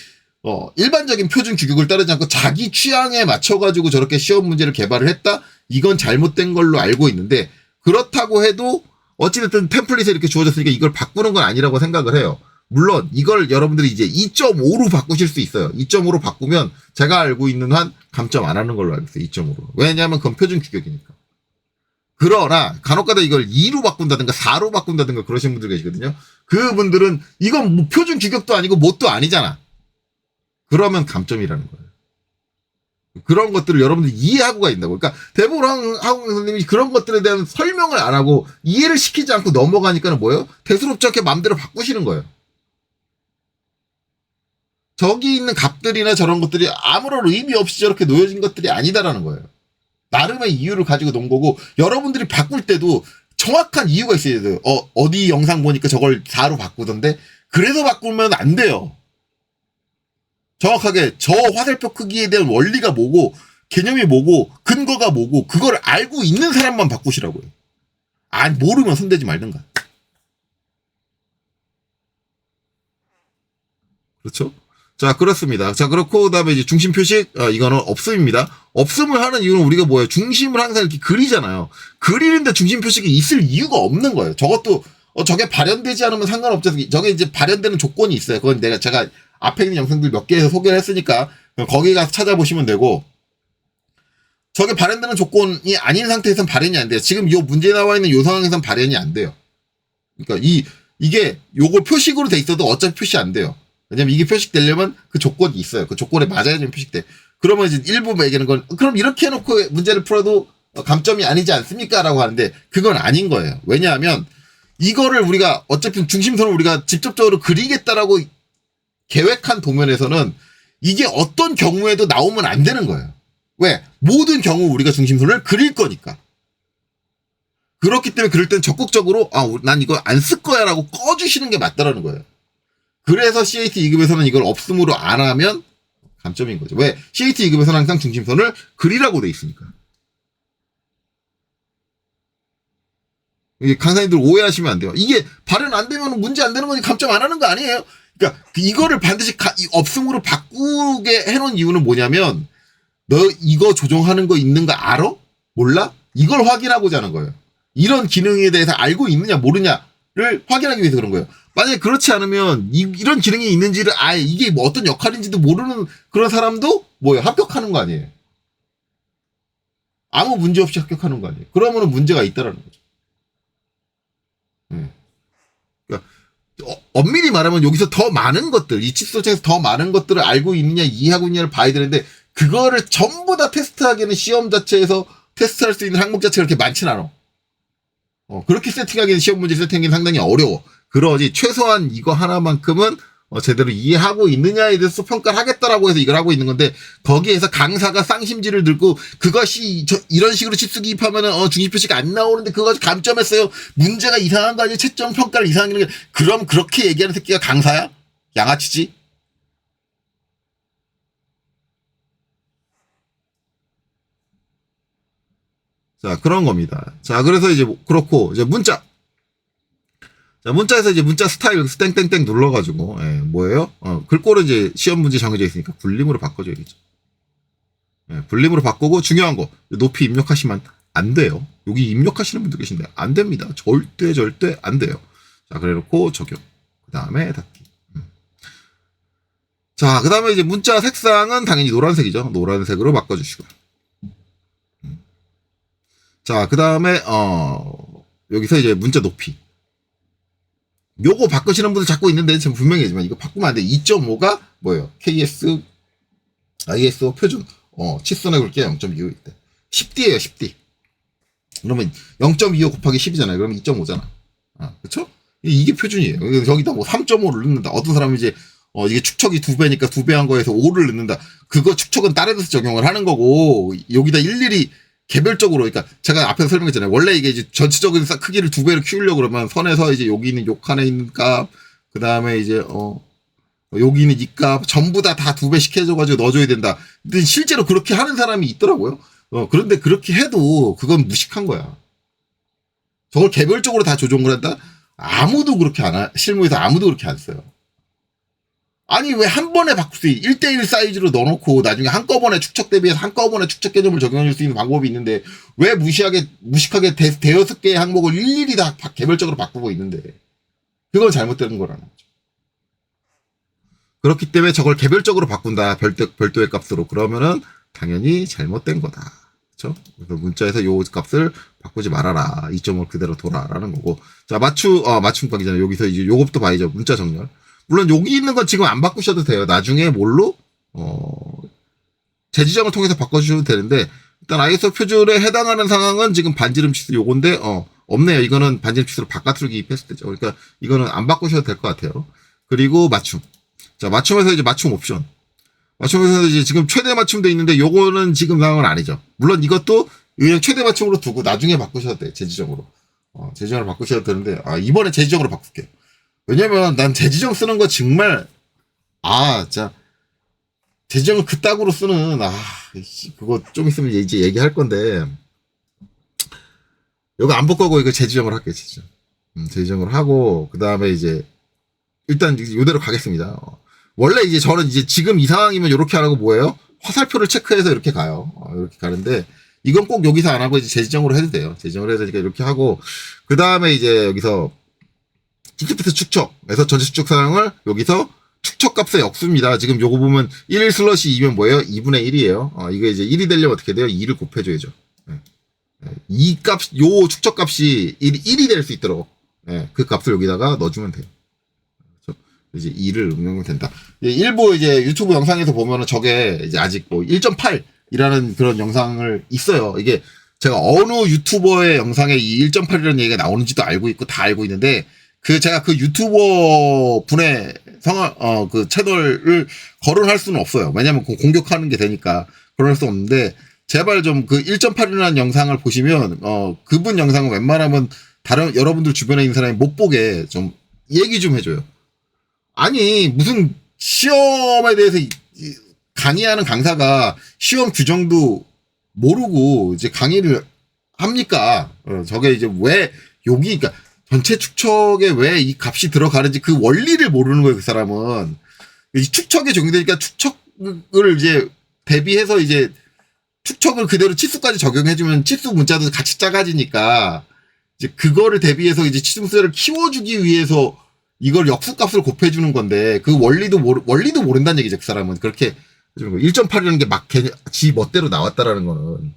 일반적인 표준 규격을 따르지 않고 자기 취향에 맞춰가지고 저렇게 시험 문제를 개발을 했다? 이건 잘못된 걸로 알고 있는데 그렇다고 해도 어찌됐든 템플릿에 이렇게 주어졌으니까 이걸 바꾸는 건 아니라고 생각을 해요. 물론 이걸 여러분들이 이제 2.5로 바꾸실 수 있어요. 2.5로 바꾸면 제가 알고 있는 한 감점 안 하는 걸로 알고 있어요. 2.5로. 왜냐하면 그건 표준 규격이니까. 그러나 간혹가다 이걸 2로 바꾼다든가 4로 바꾼다든가 그러신 분들 계시거든요. 그분들은 이건 뭐 표준 규격도 아니고 뭣도 아니잖아. 그러면 감점이라는 거예요. 그런 것들을 여러분들이 이해하고 가 있다고. 그러니까 대부분 학원 선생님이 그런 것들에 대한 설명을 안 하고 이해를 시키지 않고 넘어가니까는 뭐예요? 대수롭지 않게 마음대로 바꾸시는 거예요. 저기 있는 값들이나 저런 것들이 아무런 의미 없이 저렇게 놓여진 것들이 아니다라는 거예요. 나름의 이유를 가지고 놓은 거고 여러분들이 바꿀 때도 정확한 이유가 있어야 돼요. 어디 영상 보니까 저걸 4로 바꾸던데 그래서 바꾸면 안 돼요. 정확하게 저 화살표 크기에 대한 원리가 뭐고 개념이 뭐고 근거가 뭐고 그걸 알고 있는 사람만 바꾸시라고요. 모르면 손대지 말든가. 그렇죠? 자, 그렇습니다. 자, 그렇고, 그 다음에 이제 중심 표식, 이거는 없음입니다. 없음을 하는 이유는 우리가 뭐예요? 중심을 항상 이렇게 그리잖아요. 그리는데 중심 표식이 있을 이유가 없는 거예요. 저것도, 저게 발현되지 않으면 상관없죠. 저게 이제 발현되는 조건이 있어요. 그건 제가 앞에 있는 영상들 몇 개에서 소개를 했으니까, 거기 가서 찾아보시면 되고, 저게 발현되는 조건이 아닌 상태에서는 발현이 안 돼요. 지금 이 문제에 나와 있는 이 상황에서는 발현이 안 돼요. 그러니까 이게 요거 표식으로 돼 있어도 어차피 표시 안 돼요. 왜냐면 이게 표식되려면 그 조건이 있어요. 그 조건에 맞아야지 표식돼. 그러면 이제 일부 매기는 건, 그럼 이렇게 해놓고 문제를 풀어도 감점이 아니지 않습니까? 라고 하는데, 그건 아닌 거예요. 왜냐하면, 이거를 우리가, 어차피 중심선을 우리가 직접적으로 그리겠다라고 계획한 도면에서는, 이게 어떤 경우에도 나오면 안 되는 거예요. 왜? 모든 경우 우리가 중심선을 그릴 거니까. 그렇기 때문에 그럴 땐 적극적으로, 난 이거 안 쓸 거야 라고 꺼주시는 게 맞다라는 거예요. 그래서 CAT 2급에서는 이걸 없음으로 안 하면 감점인 거죠. 왜? CAT 2급에서는 항상 중심선을 그리라고 돼 있으니까. 이게 강사님들 오해하시면 안 돼요. 이게 발현 안 되면 문제 안 되는 거니 감점 안 하는 거 아니에요? 그러니까 이거를 반드시 없음으로 바꾸게 해놓은 이유는 뭐냐면 너 이거 조정하는 거 있는 거 알아? 몰라? 이걸 확인하고자 하는 거예요. 이런 기능에 대해서 알고 있느냐 모르냐를 확인하기 위해서 그런 거예요. 만약에 그렇지 않으면 이런 기능이 있는지를 아예 이게 뭐 어떤 역할인지도 모르는 그런 사람도 뭐예요? 합격하는 거 아니에요. 아무 문제 없이 합격하는 거 아니에요. 그러면은 문제가 있다라는 거죠. 그러니까 엄밀히 말하면 여기서 더 많은 것들, 이 칫솔책에서 더 많은 것들을 알고 있느냐 이해하고 있느냐를 봐야 되는데 그거를 전부 다 테스트하기에는 시험 자체에서 테스트할 수 있는 항목 자체가 그렇게 많진 않아. 그렇게 세팅하기는 시험 문제 세팅하기는 상당히 어려워. 그러지 최소한 이거 하나만큼은 제대로 이해하고 있느냐에 대해서 평가를 하겠다라고 해서 이걸 하고 있는 건데 거기에서 강사가 쌍심지를 들고 그것이 이런 식으로 치수기입하면은 중심표시가 안 나오는데 그거 가지고 감점했어요. 문제가 이상한 거 아니에요? 채점 평가를 이상하게 하는 게 그럼 그렇게 얘기하는 새끼가 강사야? 양아치지? 자, 그런 겁니다. 자, 그래서 이제 그렇고 이제 문자. 자, 문자에서 이제 문자 스타일 땡땡땡 눌러가지고, 뭐예요? 글꼴은 이제 시험 문제 정해져 있으니까 분림으로 바꿔줘야겠죠. 분림으로 바꾸고 중요한 거, 높이 입력하시면 안 돼요. 여기 입력하시는 분들 계신데, 안 됩니다. 절대 안 돼요. 자, 그래 놓고 적용. 그 다음에 닫기. 자, 그 다음에 이제 문자 색상은 당연히 노란색이죠. 노란색으로 바꿔주시고. 자, 그 다음에, 여기서 이제 문자 높이. 요거 바꾸시는 분들 자꾸 있는데 지금 분명히 하지만 이거 바꾸면 안 돼. 2.5가 뭐예요? KS, ISO 표준. 칫솔에 그렇게 0.25 있대. 10D예요, 10D. 그러면 0.25 곱하기 10이잖아요. 그러면 2.5잖아. 그쵸? 이게 표준이에요. 여기다 뭐 3.5를 넣는다. 어떤 사람은 이제, 이게 축척이 2배니까 2배 한 거에서 5를 넣는다. 그거 축척은 다른 데서 적용을 하는 거고, 여기다 일일이 개별적으로, 그러니까 제가 앞에서 설명했잖아요. 원래 이게 이제 전체적인 크기를 2배로 키우려고 그러면 선에서 이제 여기 있는 요 칸에 있는 값, 그 다음에 이제, 여기는 이 값 전부 다 2배씩 해줘가지고 넣어줘야 된다. 근데 실제로 그렇게 하는 사람이 있더라고요. 그런데 그렇게 해도 그건 무식한 거야. 저걸 개별적으로 다 조정을 한다? 아무도 그렇게 실무에서 아무도 그렇게 안 써요. 아니, 왜 한 번에 바꿀 수 1대1 사이즈로 넣어놓고 나중에 한꺼번에 축척 대비해서 한꺼번에 축척 개념을 적용할 수 있는 방법이 있는데 왜 무식하게 대여섯 개의 항목을 일일이 다 개별적으로 바꾸고 있는데 그건 잘못된 거라는 거죠. 그렇기 때문에 저걸 개별적으로 바꾼다. 별도의 값으로. 그러면은 당연히 잘못된 거다. 그렇죠? 그래서 문자에서 요 값을 바꾸지 말아라. 2.5를 그대로 둬라라는 거고. 자, 맞춤 값이잖아요. 여기서 이제 요것도 봐야죠. 문자 정렬. 물론 여기 있는 건 지금 안 바꾸셔도 돼요. 나중에 뭘로 재지정을 통해서 바꿔주셔도 되는데 일단 ISO 표준에 해당하는 상황은 지금 반지름 치수 요건데 없네요. 이거는 반지름 치수로 바깥으로 기입했을 때죠. 그러니까 이거는 안 바꾸셔도 될 것 같아요. 그리고 맞춤. 자, 맞춤에서 이제 맞춤 옵션. 맞춤에서 이제 지금 최대 맞춤돼 있는데 요거는 지금 상황은 아니죠. 물론 이것도 그냥 최대 맞춤으로 두고 나중에 바꾸셔도 돼. 재지정으로. 재지정으로 바꾸셔도 되는데 이번에 재지정으로 바꿀게요. 왜냐면 난 재지정 쓰는 거 정말 진짜 재지정을 그따구로 쓰는 그거 좀 있으면 이제 얘기할 건데 이거 안 바꾸고 이거 재지정을 할게요. 재지정. 재지정을 하고 그 다음에 이제 일단 이대로 가겠습니다. 원래 이제 저는 이제 지금 이 상황이면 이렇게 안 하고 뭐예요? 화살표를 체크해서 이렇게 가요. 이렇게 가는데 이건 꼭 여기서 안 하고 이제 재지정으로 해도 돼요. 재지정을 해서 이렇게 하고 그 다음에 이제 여기서 디스프트 축척에서 전체 축척 사항을 여기서 축척 값의 역수입니다. 지금 요거 보면 1 슬러시 2면 뭐예요? 2분의 1이에요. 이거 이제 1이 되려면 어떻게 돼요? 2를 곱해줘야죠. 이 값, 요 축척 값이 1이 될 수 있도록 그 값을 여기다가 넣어주면 돼요. 이제 2를 응용하면 된다. 일부 이제 유튜브 영상에서 보면은 저게 이제 아직 뭐 1.8이라는 그런 영상을 있어요. 이게 제가 어느 유튜버의 영상에 이 1.8이라는 얘기가 나오는지도 알고 있고 다 알고 있는데 제가 그 유튜버 분의 그 채널을 거론할 수는 없어요. 왜냐면 공격하는 게 되니까 거론할 수 없는데 제발 좀 그 1.8이라는 영상을 보시면 그분 영상은 웬만하면 다른 여러분들 주변에 있는 사람이 못 보게 좀 얘기 좀 해줘요. 아니 무슨 시험에 대해서 강의하는 강사가 시험 규정도 모르고 이제 강의를 합니까? 저게 이제 왜 여기 그러니까 전체 축척에 왜 이 값이 들어가는지 그 원리를 모르는 거예요. 그 사람은 이 축척에 적용되니까 축척을 이제 대비해서 이제 축척을 그대로 치수까지 적용해주면 치수 문자도 같이 작아지니까 이제 그거를 대비해서 이제 치수 문자를 키워주기 위해서 이걸 역수값을 곱해주는 건데 그 원리도 모른다는 얘기죠. 그 사람은 그렇게 1.8이라는 게 막 지 멋대로 나왔다라는 거는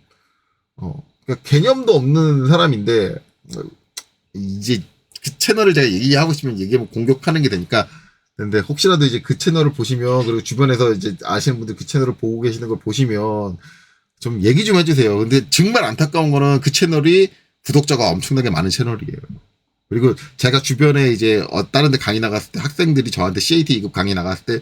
그러니까 개념도 없는 사람인데 이제 그 채널을 제가 얘기하고 싶으면 얘기하면 공격하는 게 되니까 근데 혹시라도 이제 그 채널을 보시면 그리고 주변에서 이제 아시는 분들 그 채널을 보고 계시는 걸 보시면 좀 얘기 좀 해주세요. 근데 정말 안타까운 거는 그 채널이 구독자가 엄청나게 많은 채널이에요. 그리고 제가 주변에 이제 다른 데 강의 나갔을 때 학생들이 저한테 CAT 2급 강의 나갔을 때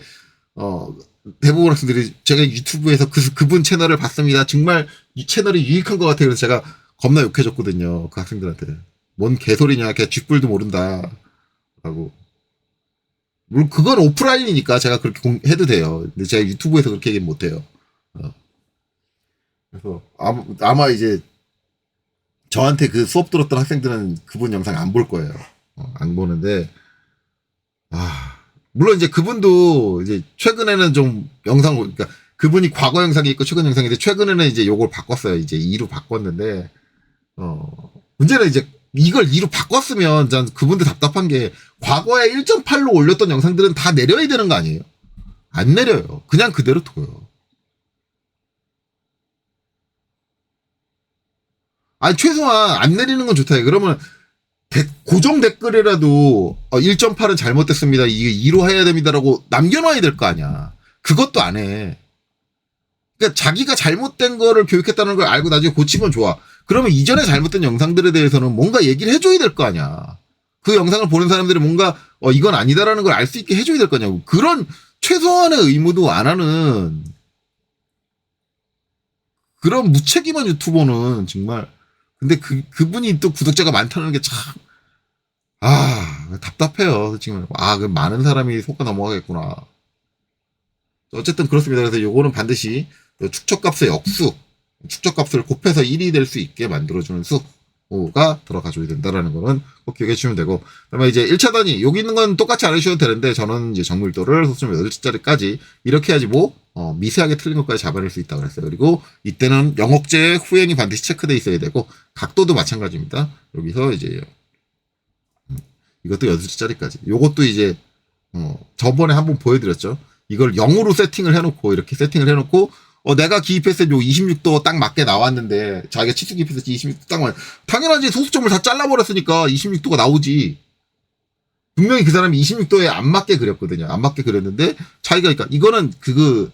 대부분 학생들이 제가 유튜브에서 그분 채널을 봤습니다. 정말 이 채널이 유익한 것 같아요. 그래서 제가 겁나 욕해줬거든요. 그 학생들한테. 뭔 개소리냐. 걔 쥐뿔도 모른다. 라고. 물론 그건 오프라인이니까 제가 그렇게 해도 돼요. 근데 제가 유튜브에서 그렇게 얘기는 못해요. 그래서 아마 이제 저한테 그 수업 들었던 학생들은 그분 영상 안 볼 거예요. 안 보는데, 물론 이제 그분도 이제 최근에는 좀 그러니까 그분이 과거 영상이 있고 최근 영상인데 최근에는 이제 요걸 바꿨어요. 이제 2로 바꿨는데, 문제는 이제 이걸 2로 바꿨으면 전 그분들 답답한 게 과거에 1.8로 올렸던 영상들은 다 내려야 되는 거 아니에요? 안 내려요. 그냥 그대로 둬요. 아니 최소한 안 내리는 건 좋다. 그러면 고정 댓글이라도 1.8은 잘못됐습니다. 이게 2로 해야 됩니다라고 남겨놔야 될 거 아니야. 그것도 안 해. 그러니까 자기가 잘못된 거를 교육했다는 걸 알고 나중에 고치면 좋아. 그러면 이전에 잘못된 영상들에 대해서는 뭔가 얘기를 해줘야 될 거 아니야. 그 영상을 보는 사람들이 뭔가 이건 아니다라는 걸 알 수 있게 해줘야 될 거냐고. 그런 최소한의 의무도 안 하는 그런 무책임한 유튜버는 정말 근데 그분이 또 구독자가 많다는 게 참, 답답해요. 지금 그 많은 사람이 속아 넘어가겠구나. 어쨌든 그렇습니다. 그래서 요거는 반드시 축적값의 역수, 축적값을 곱해서 1이 될 수 있게 만들어주는 수가 들어가줘야 된다라는 거는 꼭 기억해 주시면 되고, 그다음에 이제 1차 단위, 여기 있는 건 똑같이 안 해주셔도 되는데, 저는 이제 정밀도를 소수점 8자리까지 이렇게 해야지 미세하게 틀린 것까지 잡아낼 수 있다고 그랬어요. 그리고 이때는 영억제의 후행이 반드시 체크돼 있어야 되고, 각도도 마찬가지입니다. 여기서 이제 이것도 8자리까지. 요것도 이제 저번에 한번 보여드렸죠. 이걸 0으로 세팅을 해놓고, 이렇게 세팅을 해놓고, 내가 기입했을 때 요 26도 딱 맞게 나왔는데, 자기가 치수 기입했을 때 26도 딱 맞, 당연하지. 소수점을 다 잘라버렸으니까 26도가 나오지. 분명히 그 사람이 26도에 안 맞게 그렸거든요. 안 맞게 그렸는데, 자기가, 그러니까, 이거는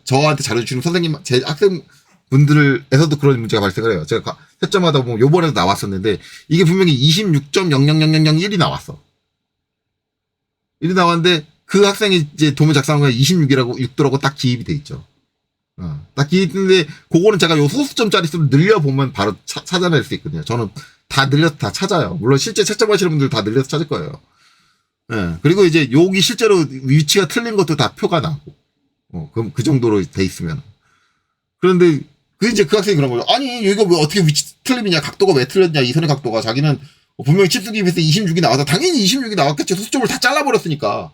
저한테 자료주는 선생님, 제 학생분들에서도 그런 문제가 발생을 해요. 제가 채점하다 보면 요번에도 나왔었는데, 이게 분명히 26.0000001이 나왔어. 1이 나왔는데, 그 학생이 이제 도면 작성한 건 26이라고, 6도라고 딱 기입이 돼 있죠. 딱 기입인데, 그거는 제가 요 소수점짜리 수를 늘려보면 바로 찾아낼 수 있거든요. 저는 다 늘려서 다 찾아요. 물론 실제 채점하시는 분들 다 늘려서 찾을 거예요. 그리고 이제 여기 실제로 위치가 틀린 것도 다 표가 나고, 그럼 그 정도로 돼 있으면. 그런데, 이제 그 학생이 그런 거죠. 아니, 이거 왜 어떻게 위치 틀림이냐, 각도가 왜 틀렸냐, 이 선의 각도가. 자기는 분명히 칩수 기입해서 26이 나와서 당연히 26이 나왔겠지. 소수점을 다 잘라버렸으니까.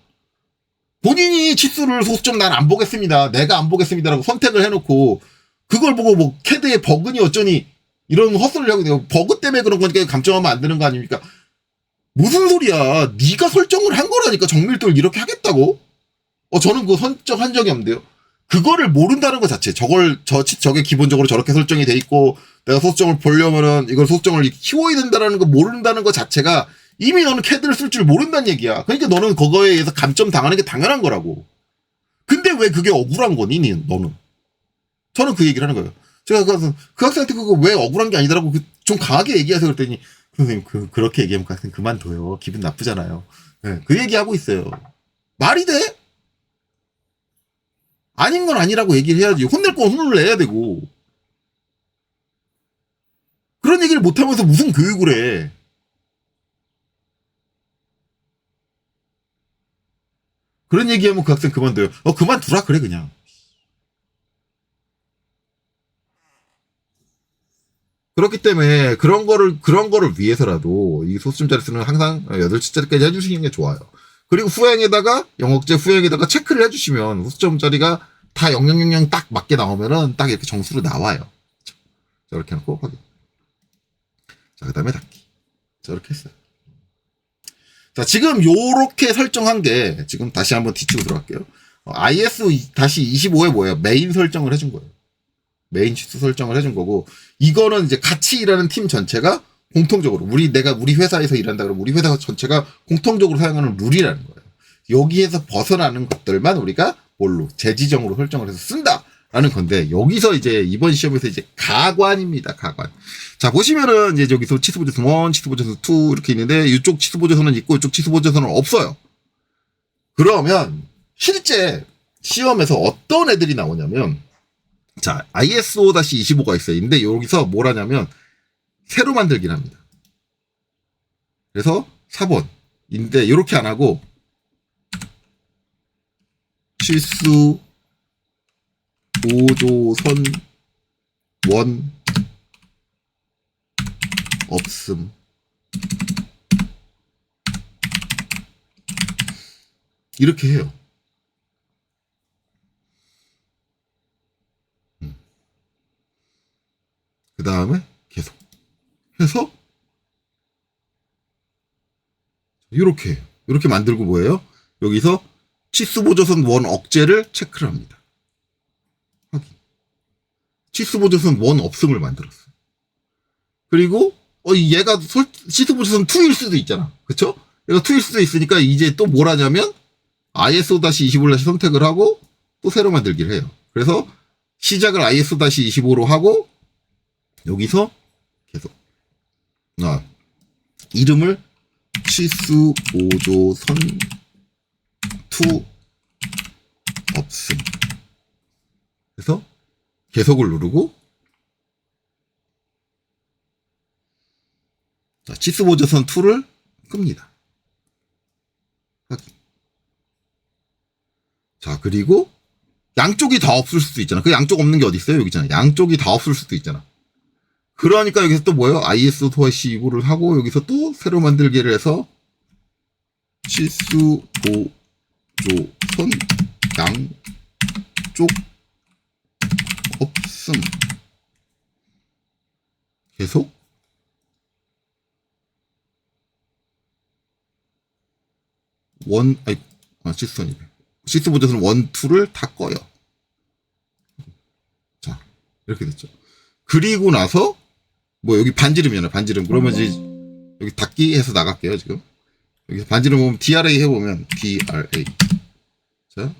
본인이 치수를 소수점 난 안 보겠습니다. 내가 안 보겠습니다라고 선택을 해놓고, 그걸 보고 캐드에 버그니 어쩌니, 이런 헛소리를 하고 있네요. 버그 때문에 그런 거니까 감점하면 안 되는 거 아닙니까? 무슨 소리야. 네가 설정을 한 거라니까. 정밀도를 이렇게 하겠다고? 저는 그거 설정한 적이 없는데요. 그거를 모른다는 것 자체. 저게 기본적으로 저렇게 설정이 돼 있고, 내가 소수점을 보려면은 이걸 소수점을 키워야 된다는 거 모른다는 것 자체가 이미 너는 캐드를 쓸 줄 모른다는 얘기야. 그러니까 너는 그거에 의해서 감점 당하는 게 당연한 거라고. 근데 왜 그게 억울한 거니, 너는? 저는 그 얘기를 하는 거예요. 제가 그 학생한테 그거 왜 억울한 게 아니더라고. 좀 강하게 얘기하세요. 그랬더니, 선생님, 그렇게 얘기하면 그 학생 그만둬요. 기분 나쁘잖아요. 네, 그 얘기하고 있어요. 말이 돼? 아닌 건 아니라고 얘기를 해야지. 혼낼 건 혼을 내야 되고. 그런 얘기를 못하면서 무슨 교육을 해. 그런 얘기하면 그 학생 그만둬요. 그만두라 그래 그냥. 그렇기 때문에 그런 거를 위해서라도 이 소수점짜리 수는 항상 8자리까지 해주시는 게 좋아요. 그리고 영억제 후행에다가 체크를 해주시면 소수점짜리가 다 0000 딱 맞게 나오면은 딱 이렇게 점수로 나와요. 자, 이렇게 해놓고 확인. 자, 그 다음에 닫기. 자, 이렇게 했어요. 자, 지금 요렇게 설정한 게, 지금 다시 한번 뒤치고 들어갈게요. IS-25에 뭐예요? 메인 설정을 해준 거예요. 메인 치수 설정을 해준 거고, 이거는 이제 같이 일하는 팀 전체가 공통적으로, 우리 회사에서 일한다 그러면 우리 회사 전체가 공통적으로 사용하는 룰이라는 거예요. 여기에서 벗어나는 것들만 우리가 재지정으로 설정을 해서 쓴다! 라는 건데, 여기서 이제 이번 시험에서 이제 가관입니다, 가관. 자, 보시면은 이제 여기서 치수보조선 1, 치수보조선 2 이렇게 있는데, 이쪽 치수보조선은 있고, 이쪽 치수보조선은 없어요. 그러면, 실제 시험에서 어떤 애들이 나오냐면, 자, ISO-25가 있어요. 근데 여기서 뭘 하냐면, 새로 만들긴 합니다. 그래서 4번인데, 이렇게 안 하고, 치수 보조선 원 없음. 이렇게 해요. 그 다음에 계속 해서 이렇게 만들고 뭐예요? 여기서 치수보조선 원 억제를 체크를 합니다. 확인. 치수보조선 원 없음을 만들었어요. 그리고 얘가 치수보조선 2일 수도 있잖아. 그쵸? 얘가 2일 수도 있으니까 이제 또 뭘 하냐면 ISO-25를 다시 선택을 하고 또 새로 만들기를 해요. 그래서 시작을 ISO-25로 하고 여기서 계속 이름을 치수보조선 2 없음. 그래서 계속을 누르고 치수보조선 2를 끕니다. 확인. 자, 그리고 양쪽이 다 없을 수도 있잖아. 그 양쪽 없는 게 어디 있어요? 여기 있잖아. 양쪽이 다 없을 수도 있잖아. 그러니까 여기서 또 뭐예요? IS-25를 하고 여기서 또 새로 만들기를 해서 치수 보조선 양쪽 없음. 계속 치수선이래. 치수 보조선 1, 2를 다 꺼요. 자, 이렇게 됐죠. 그리고 나서 뭐 여기 반지름이잖아요. 반지름. 그러면 이제 여기 닫기 해서 나갈게요. 지금 여기서 반지름 보면 DRA 해보면 DRA. 자,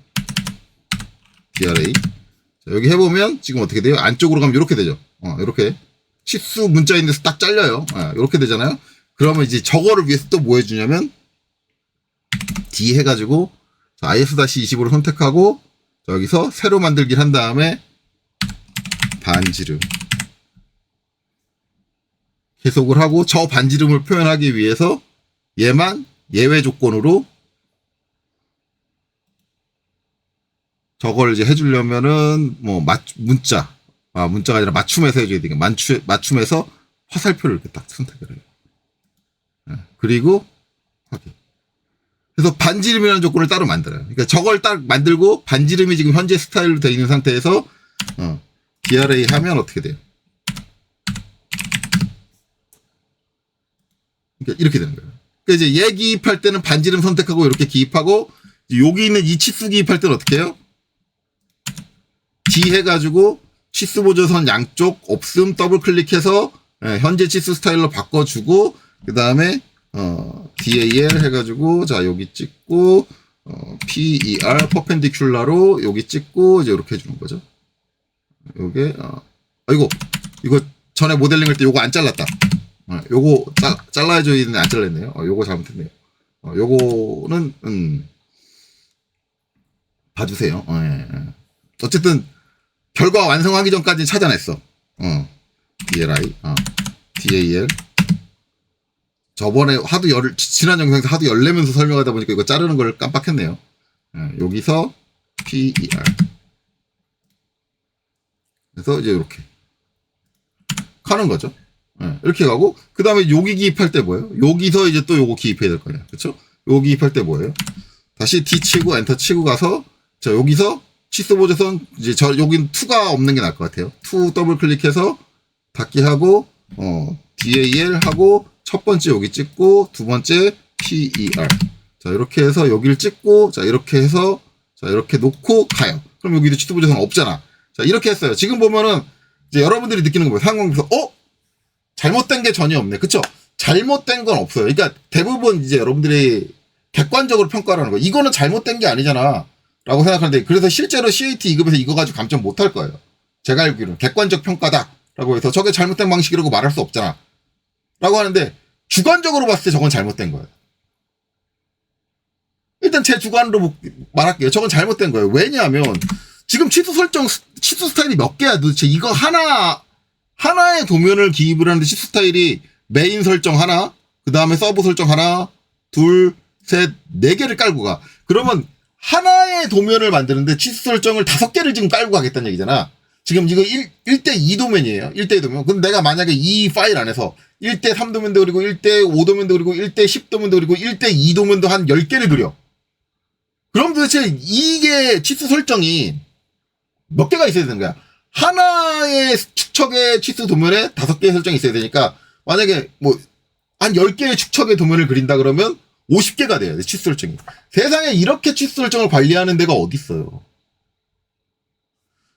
DRA. 자, 여기 해보면 지금 어떻게 돼요? 안쪽으로 가면 이렇게 되죠. 이렇게 치수 문자인데서 딱 잘려요. 이렇게 되잖아요. 그러면 이제 저거를 위해서 또 뭐 해주냐면 D 해가지고 IS-25를 선택하고 여기서 새로 만들기를 한 다음에 반지름 계속을 하고 저 반지름을 표현하기 위해서 얘만 예외 조건으로 저걸 이제 해주려면은 뭐 문자가 아니라 맞춤해서 해줘야 되니까 맞춤해서 화살표를 이렇게 딱 선택을 해요. 그리고 확인. 그래서 반지름이라는 조건을 따로 만들어요. 그러니까 저걸 딱 만들고 반지름이 지금 현재 스타일로 되어 있는 상태에서 DRA 하면 어떻게 돼요? 그러니까 이렇게 되는 거예요. 그러니까 이제 얘 기입할 때는 반지름 선택하고 이렇게 기입하고 여기 있는 이 치수 기입할 때는 어떻게 해요? D 해가지고 치수 보조선 양쪽 없음 더블 클릭해서 현재 치수 스타일로 바꿔주고 그 다음에 DAL 해가지고 자 여기 찍고 PER 퍼펜디큘라로 여기 찍고 이제 이렇게 해주는 거죠. 요게 이거 전에 모델링 할 때 요거 안 잘랐다. 요거 잘라줘야 되는데 안 잘랐네요. 요거 잘못했네요. 요거는 봐주세요. 어쨌든 결과 완성하기 전까지 찾아냈어. DLI, DAL. 저번에 지난 영상에서 하도 열내면서 설명하다 보니까 이거 자르는 걸 깜빡했네요. 여기서 PER. 그래서 이제 이렇게 가는 거죠. 이렇게 가고 그 다음에 여기 기입할 때 뭐예요? 여기서 이제 또 요거 기입해야 될 거냐, 그렇죠? 여기 기입할 때 뭐예요? 다시 D 치고 엔터 치고 가서 자 여기서 치수 보조선 이제 여긴 2가 없는 게 나을 것 같아요. 2 더블 클릭해서 닫기 하고 DAL 하고 첫 번째 여기 찍고 두 번째 PER. 자 이렇게 해서 여기를 찍고 자 이렇게 해서 자 이렇게 놓고 가요. 그럼 여기도 치수 보조선 없잖아. 자 이렇게 했어요. 지금 보면은 이제 여러분들이 느끼는 거예요. 상황에서 잘못된 게 전혀 없네. 그쵸? 잘못된 건 없어요. 그러니까 대부분 이제 여러분들이 객관적으로 평가를 하는 거예요. 이거는 잘못된 게 아니잖아. 라고 생각하는데, 그래서 실제로 CAT 2급에서 이거 가지고 감점 못 할 거예요. 제가 알기로는 객관적 평가다. 라고 해서 저게 잘못된 방식이라고 말할 수 없잖아. 라고 하는데, 주관적으로 봤을 때 저건 잘못된 거예요. 일단 제 주관으로 말할게요. 저건 잘못된 거예요. 왜냐하면, 지금 치수 스타일이 몇 개야 도대체. 이거 하나의 도면을 기입을 하는데 치수 스타일이 메인 설정 하나, 그 다음에 서브 설정 하나, 둘, 셋, 4개를 깔고 가. 그러면 하나의 도면을 만드는데 치수 설정을 5개를 지금 깔고 가겠다는 얘기잖아. 지금 이거 1대2 도면이에요. 1대2 도면. 근데 내가 만약에 이 파일 안에서 1대3 도면도 그리고 1대5 도면도 그리고 1대10 도면도 그리고 1대2 도면도 한 10개를 그려. 그럼 도대체 이게 치수 설정이 몇 개가 있어야 되는 거야? 하나의 축척의 치수 도면에 5개의 설정이 있어야 되니까 만약에 뭐 한 10개의 축척의 도면을 그린다 그러면 50개가 돼야 돼, 치수 설정이. 세상에 이렇게 치수 설정을 관리하는 데가 어디 있어요.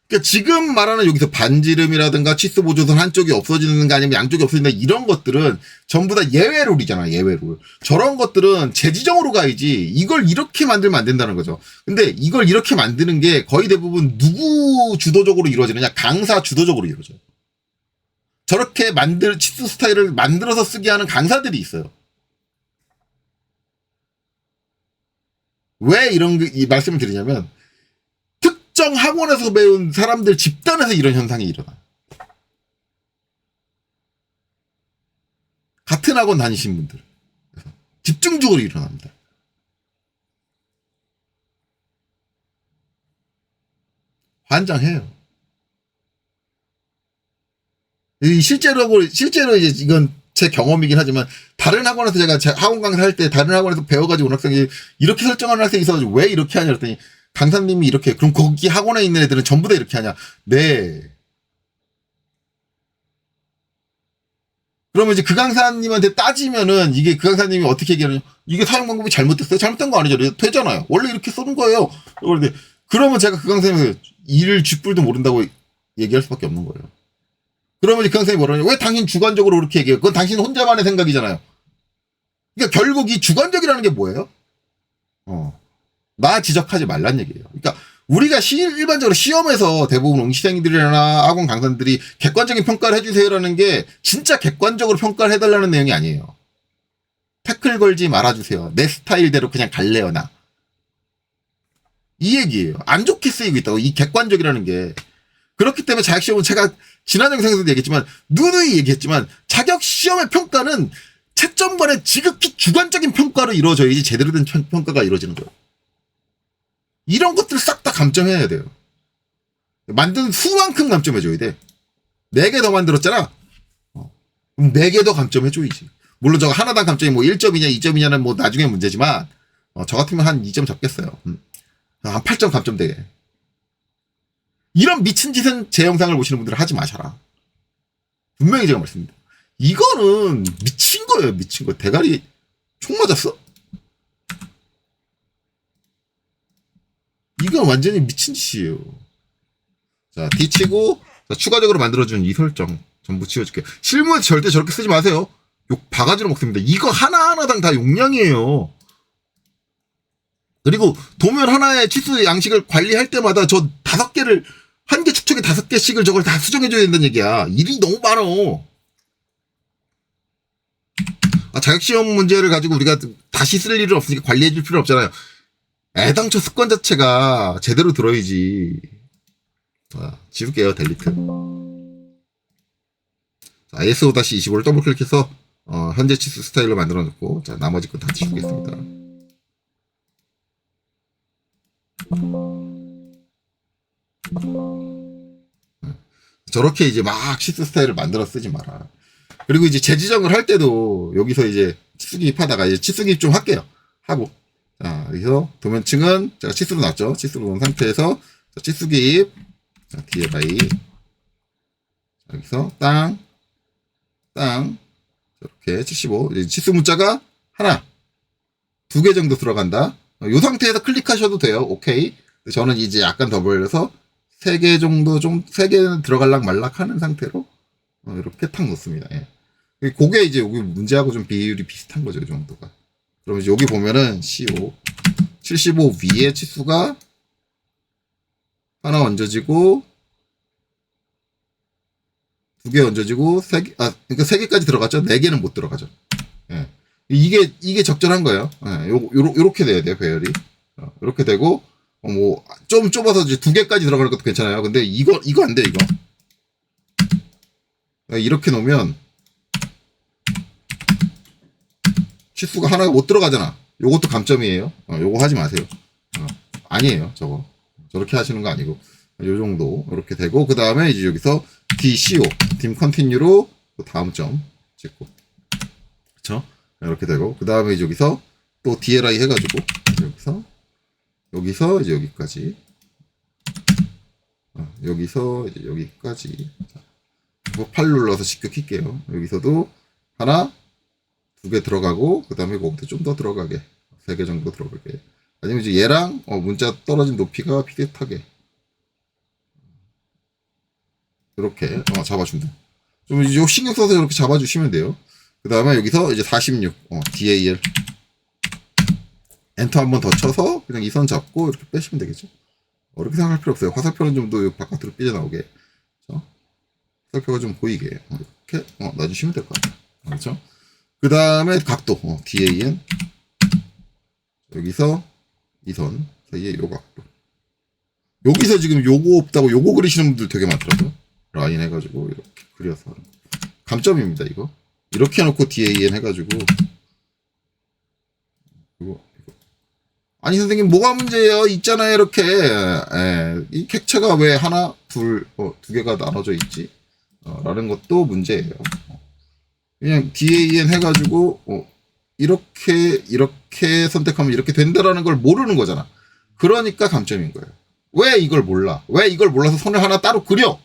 그러니까 지금 말하는 여기서 반지름이라든가 치수 보조선 한쪽이 없어지는 거 아니면 양쪽이 없어진다 이런 것들은 전부 다 예외룰이잖아, 예외룰. 저런 것들은 재지정으로 가야지 이걸 이렇게 만들면 안 된다는 거죠. 근데 이걸 이렇게 만드는 게 거의 대부분 누구 주도적으로 이루어지느냐? 강사 주도적으로 이루어져요. 저렇게 치수 스타일을 만들어서 쓰게 하는 강사들이 있어요. 왜 이 말씀을 드리냐면 특정 학원에서 배운 사람들 집단에서 이런 현상이 일어나요. 같은 학원 다니신 분들 집중적으로 일어납니다. 환장해요. 실제로 이제 이건 제 경험이긴 하지만, 다른 학원에서 제가 학원 강사할 때 다른 학원에서 배워가지고 온 학생이 이렇게 설정하는 학생이 있어가지고 왜 이렇게 하냐 그랬더니, 강사님이 이렇게, 그럼 거기 학원에 있는 애들은 전부 다 이렇게 하냐? 네. 그러면 이제 그 강사님한테 따지면은, 이게 그 강사님이 어떻게 얘기하느냐? 이게 사용 방법이 잘못됐어요? 잘못된 거 아니죠? 되잖아요. 원래 이렇게 쓰는 거예요. 그런데, 그러면 제가 그 강사님한테 일을 쥐뿔도 모른다고 얘기할 수밖에 없는 거예요. 그러면 그 강사님이 뭐라냐? 왜 당신 주관적으로 그렇게 얘기해요? 그건 당신 혼자만의 생각이잖아요. 그러니까 결국 이 주관적이라는 게 뭐예요? 나 지적하지 말란 얘기예요. 그러니까 우리가 일반적으로 시험에서 대부분 응시생들이나 학원 강사들이 객관적인 평가를 해주세요라는 게 진짜 객관적으로 평가를 해달라는 내용이 아니에요. 태클 걸지 말아주세요. 내 스타일대로 그냥 갈래요, 나. 이 얘기예요. 안 좋게 쓰이고 있다고, 이 객관적이라는 게. 그렇기 때문에 자격시험은 제가 지난 영상에서도 얘기했지만, 누누이 얘기했지만, 자격시험의 평가는 채점관의 지극히 주관적인 평가로 이루어져야지 제대로 된 평가가 이루어지는 거예요. 이런 것들을 싹 다 감점해야 돼요. 만든 수만큼 감점해줘야 돼. 4개 더 만들었잖아. 그럼 4개 더 감점해줘야지. 물론 저거 하나당 감점이 뭐 1점이냐 2점이냐는 뭐 나중에 문제지만, 저 같으면 한 2점 잡겠어요. 한 8점 감점되게. 이런 미친 짓은 제 영상을 보시는 분들은 하지 마셔라. 분명히 제가 말씀드립니다. 이거는 미친 거예요, 미친 거. 대가리 총 맞았어? 이건 완전히 미친 짓이에요. 자, D 치고, 자, 추가적으로 만들어준 이 설정 전부 치워줄게요. 실무에서 절대 저렇게 쓰지 마세요. 욕 바가지로 먹습니다. 이거 하나하나당 다 용량이에요. 그리고 도면 하나의 치수 양식을 관리할 때마다 저 5개를, 한 개 축척에 5개씩을 저걸 다 수정해줘야 된다는 얘기야. 일이 너무 많어. 자격시험 문제를 가지고 우리가 다시 쓸 일은 없으니까 관리해줄 필요 없잖아요. 애당초 습관 자체가 제대로 들어야지. 자, 지울게요, 델리트. 자, ISO-25를 더블 클릭해서, 현재 치수 스타일로 만들어 놓고, 자, 나머지 건 다 지우겠습니다. 저렇게 이제 막 치수 스타일을 만들어 쓰지 마라. 그리고 이제 재지정을 할 때도 여기서 이제 치수 기입하다가 이제 치수 기입 좀 할게요. 하고. 자, 여기서 도면층은 제가 치수로 놨죠. 치수로 놓은 상태에서 치수 기입. 자, 뒤에 바이. 여기서 땅. 이렇게 75. 이제 치수 문자가 하나. 2개 정도 들어간다. 이 상태에서 클릭하셔도 돼요. 오케이. 저는 이제 약간 더 벌려서 3개 정도 3개는 들어갈락 말락 하는 상태로 이렇게 탁 놓습니다. 예. 그게 이제 여기 문제하고 좀 비율이 비슷한 거죠, 이 정도가. 그럼 이제 여기 보면은 CO 75 위에 치수가 하나 얹어지고 2개 얹어지고 3개, 그러니까 3개까지 들어갔죠. 4개는 못 들어가죠. 예. 이게 적절한 거예요. 예. 요렇게 돼야 돼요, 배열이. 이렇게 되고, 뭐, 좀 좁아서 이제 2개까지 들어가는 것도 괜찮아요. 근데 이거 안 돼, 이거. 이렇게 놓으면, 치수가 하나가 못 들어가잖아. 요것도 감점이에요. 요거 하지 마세요. 아니에요, 저거. 저렇게 하시는 거 아니고. 요 정도. 이렇게 되고, 그 다음에 이제 여기서 DCO, dim continue로 다음 점 찍고. 그쵸? 이렇게 되고, 그 다음에 이제 여기서 또 DLI 해가지고, 여기서 이제 여기까지. 여기서 이제 여기까지. 뭐 8 눌러서 직격 킬게요. 여기서도 하나, 2개 들어가고, 그 다음에 거기서 좀 더 들어가게. 3개 정도 들어가게. 아니면 이제 얘랑, 문자 떨어진 높이가 비슷하게. 이렇게, 잡아준다. 좀 이제 신경 써서 이렇게 잡아주시면 돼요. 그 다음에 여기서 이제 46, DAL. 엔터 한 번 더 쳐서 그냥 이 선 잡고 이렇게 빼시면 되겠죠. 어렵게 생각할 필요 없어요. 화살표는 좀 더 바깥으로 삐져나오게. 화살표가 좀 보이게. 이렇게, 놔주시면 될 것 같아요. 그렇죠? 그 다음에 각도, DAN. 여기서 이 선 사이에 요 각도. 여기서 지금 요거 없다고 요거 그리시는 분들 되게 많더라고요. 라인 해가지고 이렇게 그려서. 감점입니다, 이거. 이렇게 해놓고 DAN 해가지고. 이거. 아니 선생님 뭐가 문제예요? 있잖아요 이렇게. 이 객체가 왜 하나, 둘, 두 개가 나눠져 있지? 라는 것도 문제예요. 그냥 DAN 해가지고 이렇게 선택하면 이렇게 된다라는 걸 모르는 거잖아. 그러니까 감점인 거예요. 왜 이걸 몰라? 왜 이걸 몰라서 선을 하나 따로 그려?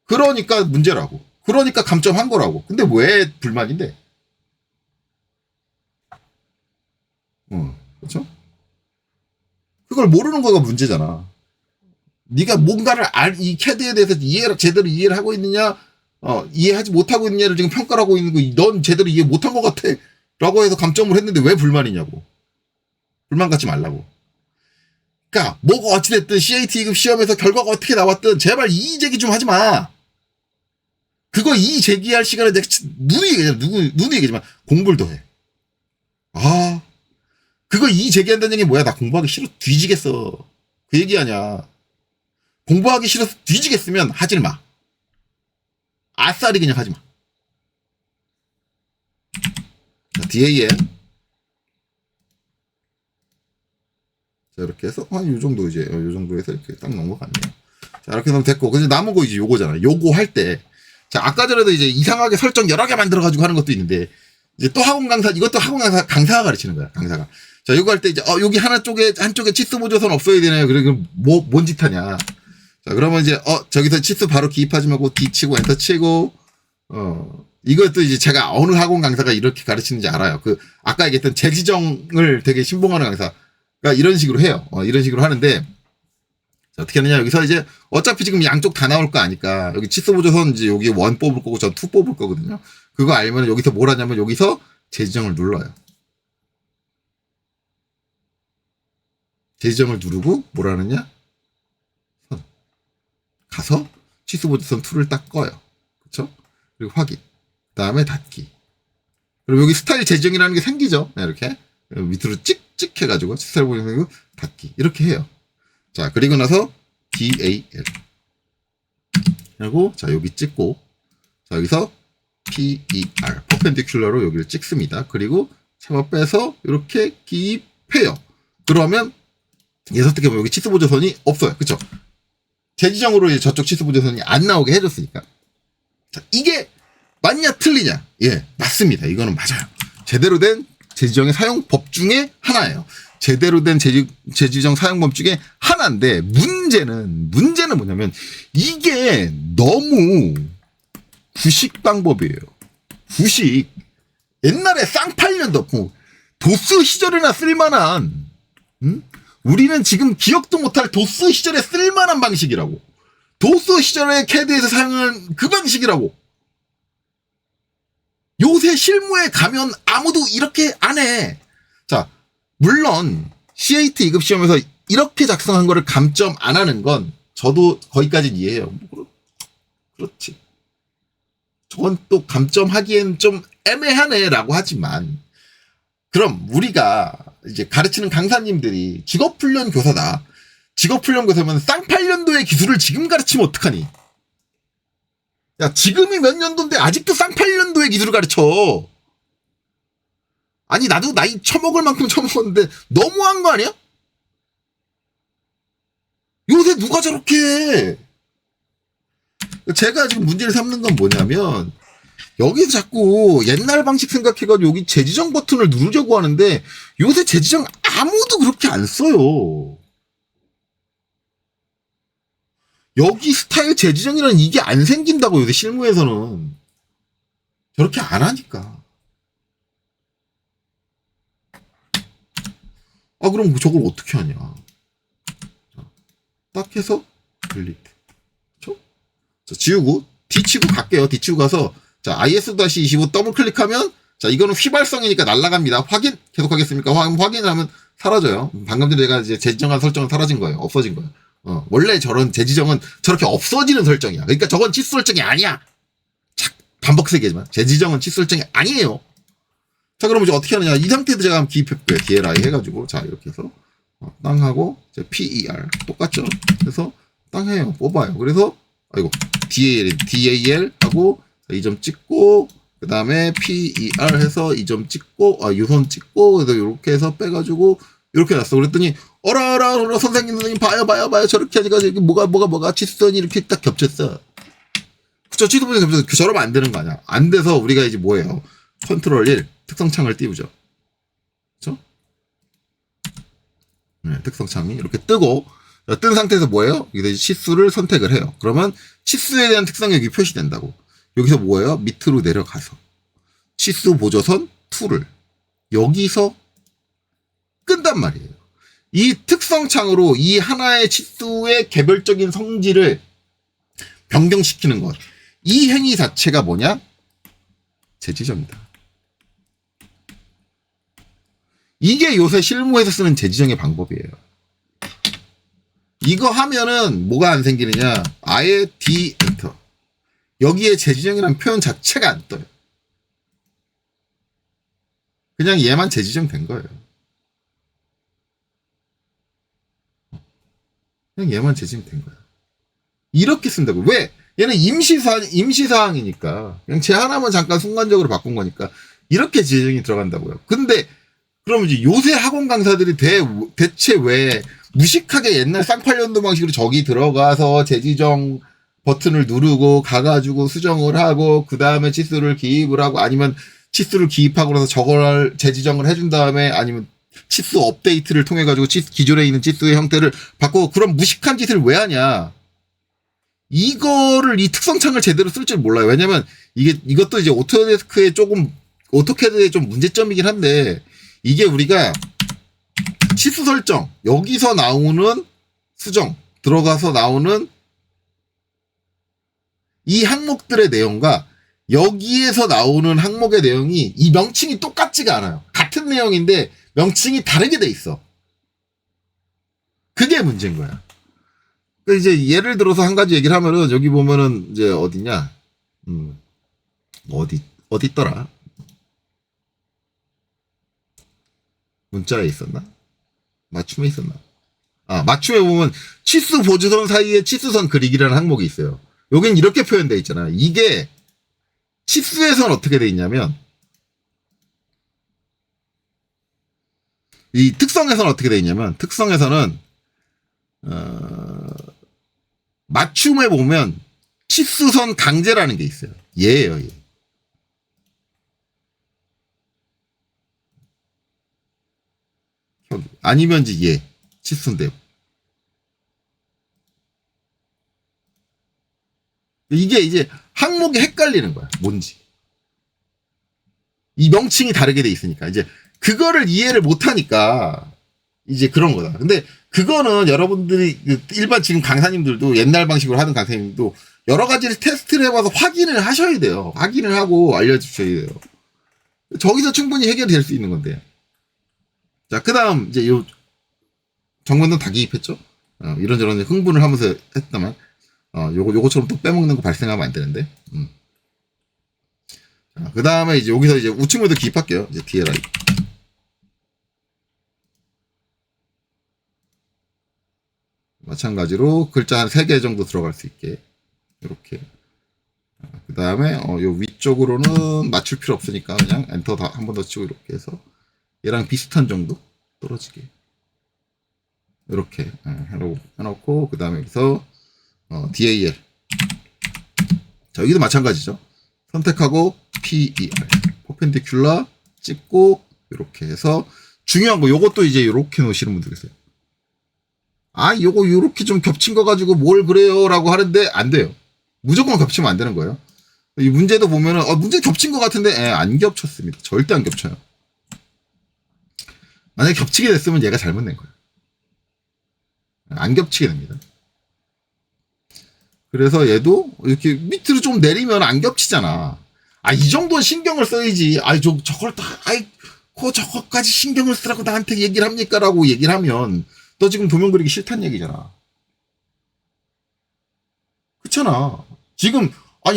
그러니까 문제라고. 그러니까 감점한 거라고. 근데 왜 불만인데? 그렇죠? 그걸 모르는 거가 문제잖아. 네가 뭔가를 이 캐드에 대해서 제대로 이해를 하고 있느냐, 이해하지 못하고 있느냐를 지금 평가를 하고 있는 거, 넌 제대로 이해 못한 것 같아. 라고 해서 감점을 했는데 왜 불만이냐고. 불만 갖지 말라고. 그러니까 뭐가 어찌됐든 CAT급 시험에서 결과가 어떻게 나왔든 제발 이의 제기 좀 하지 마. 그거 이의 제기할 시간에 내가 누누이 얘기하지만 공부를 더 해. 그거 이의 제기한다는 얘기 뭐야? 나 공부하기 싫어 뒤지겠어. 그 얘기 아니야. 공부하기 싫어서 뒤지겠으면 하질 마. 아싸리 그냥 하지 마. 자, DAN. 자, 이렇게 해서, 요 정도 이제, 요 정도에서 이렇게 딱 넘어갔네요. 자, 이렇게 하면 됐고. 그래서 남은 거 이제 요거잖아. 요거 할 때. 자, 아까 전에도 이제 이상하게 설정 여러 개 만들어가지고 하는 것도 있는데, 이제 또 학원 강사, 이것도 학원 강사가 가르치는 거야, 강사가. 자, 요거 할 때 이제, 여기 한쪽에 치수 보조선 없어야 되나요? 그래, 뭔 짓 하냐. 자, 그러면 이제, 저기서 치수 바로 기입하지 말고, D 치고, 엔터 치고, 이것도 이제 제가 어느 학원 강사가 이렇게 가르치는지 알아요. 아까 얘기했던 재지정을 되게 신봉하는 강사가 이런 식으로 해요. 이런 식으로 하는데, 자, 어떻게 하느냐. 여기서 이제, 어차피 지금 양쪽 다 나올 거 아니까, 여기 치수 보조선 이제 여기 1 뽑을 거고, 전 2 뽑을 거거든요. 그거 알면 여기서 뭘 하냐면, 여기서 재지정을 눌러요. 재지정을 누르고, 뭘 하느냐? 가서 치수 보조선 2를 딱 꺼요. 그쵸? 그리고 확인. 그 다음에 닫기. 그리고 여기 스타일 재정이라는 게 생기죠. 이렇게. 밑으로 찍찍 해가지고, 스타일 보조선 닫기. 이렇게 해요. 자, 그리고 나서 DAL. 그리고, 자, 여기 찍고, 자, 여기서 PER. 퍼펜디큘러로 여기를 찍습니다. 그리고 잡아 빼서 이렇게 기입해요. 그러면, 어떻게 보면 여기 치수 보조선이 없어요. 그쵸? 재지정으로 이제 저쪽 치수 보조선이 안 나오게 해줬으니까. 자, 이게 맞냐 틀리냐? 예, 맞습니다. 이거는 맞아요. 제대로 된 재지정의 사용법 중에 하나예요. 제대로 된 재지정 사용법 중에 하나인데 문제는 뭐냐면 이게 너무 구식 방법이에요. 구식. 옛날에 쌍팔년도 도스 시절에나 쓸만한 우리는 지금 기억도 못할 도스 시절에 쓸만한 방식이라고. 도스 시절에 캐드에서 사용한 그 방식이라고. 요새 실무에 가면 아무도 이렇게 안 해. 자, 물론 CAT 2급 시험에서 이렇게 작성한 거를 감점 안 하는 건 저도 거기까지는 이해해요. 그렇지. 저건 또 감점하기엔 좀 애매하네라고 하지만 그럼 우리가 이제 가르치는 강사님들이 직업훈련 교사다. 직업훈련 교사면 쌍팔년도의 기술을 지금 가르치면 어떡하니? 야, 지금이 몇 년도인데 아직도 쌍팔년도의 기술을 가르쳐. 아니, 나도 나이 처먹을 만큼 처먹었는데 너무한 거 아니야? 요새 누가 저렇게 해? 제가 지금 문제를 삼는 건 뭐냐면 여기서 자꾸 옛날 방식 생각해가지고 여기 재지정 버튼을 누르려고 하는데 요새 재지정 아무도 그렇게 안 써요. 여기 스타일 재지정이라는 이게 안 생긴다고 요새 실무에서는. 저렇게 안 하니까. 그럼 저걸 어떻게 하냐. 딱 해서 딜리트. 그쵸? 자, 지우고 D 치고 갈게요. D 치고 가서 자, IS-25 더블 클릭하면 자, 이거는 휘발성이니까 날아갑니다. 확인 계속하겠습니까? 확인하면 사라져요. 방금 전에 내가 이제 재지정한 설정은 사라진 거예요. 없어진 거예요. 원래 저런 재지정은 저렇게 없어지는 설정이야. 그러니까 저건 치수 설정이 아니야. 반복해서 얘기하지만 재지정은 치수 설정이 아니에요. 자, 그럼 이제 어떻게 하느냐. 이 상태에서 제가 한번 기입해볼게요. DLI 해가지고 자, 이렇게 해서 땅 하고 이제 PER 똑같죠. 그래서 땅 해요. 뽑아요. 그래서 DAL 하고 이 점 찍고 그 다음에 PER 해서 이 점 찍고 요 선 찍고 그래서 이렇게 해서 빼가지고 이렇게 놨어. 그랬더니 어라 선생님 봐요 저렇게 하니까 여기 뭐가 치수선이 이렇게 딱 겹쳤어. 그쵸? 치수선이 겹쳐서 저러면 안 되는 거 아니야. 안 돼서 우리가 이제 뭐예요? 컨트롤 1 특성창을 띄우죠. 그쵸? 네, 특성창이 이렇게 뜨고 뜬 상태에서 뭐예요? 여기서 치수를 선택을 해요. 그러면 치수에 대한 특성이 여기 표시된다고. 여기서 뭐예요? 밑으로 내려가서 치수 보조선 2를 여기서 끈단 말이에요. 이 특성창으로 이 하나의 치수의 개별적인 성질을 변경시키는 것. 이 행위 자체가 뭐냐? 재지정이다. 이게 요새 실무에서 쓰는 재지정의 방법이에요. 이거 하면은 뭐가 안 생기느냐? 아예 D 엔터. 여기에 재지정이라는 표현 자체가 안 떠요. 그냥 얘만 재지정 된 거예요. 그냥 얘만 재지정 된 거야. 이렇게 쓴다고. 왜? 얘는 임시사항이니까. 그냥 쟤 하나만 잠깐 순간적으로 바꾼 거니까. 이렇게 재지정이 들어간다고요. 근데, 그럼 이제 요새 학원 강사들이 대체 왜 무식하게 옛날 쌍팔년도 방식으로 저기 들어가서 재지정 버튼을 누르고 가가지고 수정을 하고 그 다음에 치수를 기입을 하고 아니면 치수를 기입하고 나서 저걸 재지정을 해준 다음에 아니면 치수 업데이트를 통해 가지고 기존에 있는 치수의 형태를 바꾸고 그런 무식한 짓을 왜 하냐? 이거를 이 특성창을 제대로 쓸 줄 몰라요. 왜냐면 이것도 이제 오토캐드의 좀 문제점이긴 한데 이게 우리가 치수 설정 여기서 나오는 수정 들어가서 나오는 이 항목들의 내용과 여기에서 나오는 항목의 내용이 이 명칭이 똑같지가 않아요. 같은 내용인데 명칭이 다르게 돼 있어. 그게 문제인 거야. 그러니까 이제 예를 들어서 한 가지 얘기를 하면은 여기 보면은 이제 어디냐? 어디 있더라? 문자에 있었나? 맞춤에 있었나? 아, 맞춤에 보면 치수 보조선 사이에 치수선 그리기라는 항목이 있어요. 여긴 이렇게 표현되어 있잖아요. 이게 치수에서는 어떻게 되어 있냐면 이 특성에서는 어떻게 되어 있냐면 특성에서는 맞춤에 보면 치수선 강제라는 게 있어요. 얘예요. 얘. 아니면 이제 얘 치수선대요. 이게 이제 항목이 헷갈리는 거야. 뭔지. 이 명칭이 다르게 돼 있으니까 이제 그거를 이해를 못 하니까 이제 그런 거다. 근데 그거는 여러분들이 일반 지금 강사님들도 옛날 방식으로 하는 강사님도 여러 가지를 테스트를 해봐서 확인을 하셔야 돼요. 확인을 하고 알려주셔야 돼요. 저기서 충분히 해결이 될 수 있는 건데. 자, 그 다음 이제 요 정문은 다 기입했죠? 이런저런 흥분을 하면서 했다만 요거처럼 또 빼먹는 거 발생하면 안 되는데. 자, 그 다음에 이제 여기서 이제 우측면도 기입할게요. 이제 DLI. 마찬가지로 글자 한 3개 정도 들어갈 수 있게. 이렇게. 그 다음에, 요 위쪽으로는 맞출 필요 없으니까 그냥 엔터 한 번 더 치고 이렇게 해서 얘랑 비슷한 정도 떨어지게. 이렇게 해놓고, 그 다음에 여기서, DAL. 자, 여기도 마찬가지죠. 선택하고, PER. 퍼펜디큘러 찍고, 이렇게 해서, 중요한 거, 요것도 이제 이렇게 놓으시는 분들 계세요. 아, 요거 요렇게 좀 겹친 거 가지고 뭘 그래요? 라고 하는데 안 돼요. 무조건 겹치면 안 되는 거예요. 이 문제도 보면은, 문제 겹친 거 같은데, 안 겹쳤습니다. 절대 안 겹쳐요. 만약에 겹치게 됐으면 얘가 잘못된 거예요. 안 겹치게 됩니다. 그래서 얘도 이렇게 밑으로 좀 내리면 안 겹치잖아. 이 정도는 신경을 써야지. 저거까지 신경을 쓰라고 나한테 얘기를 합니까? 라고 얘기를 하면, 너 지금 도면 그리기 싫단 얘기잖아. 그렇잖아. 지금,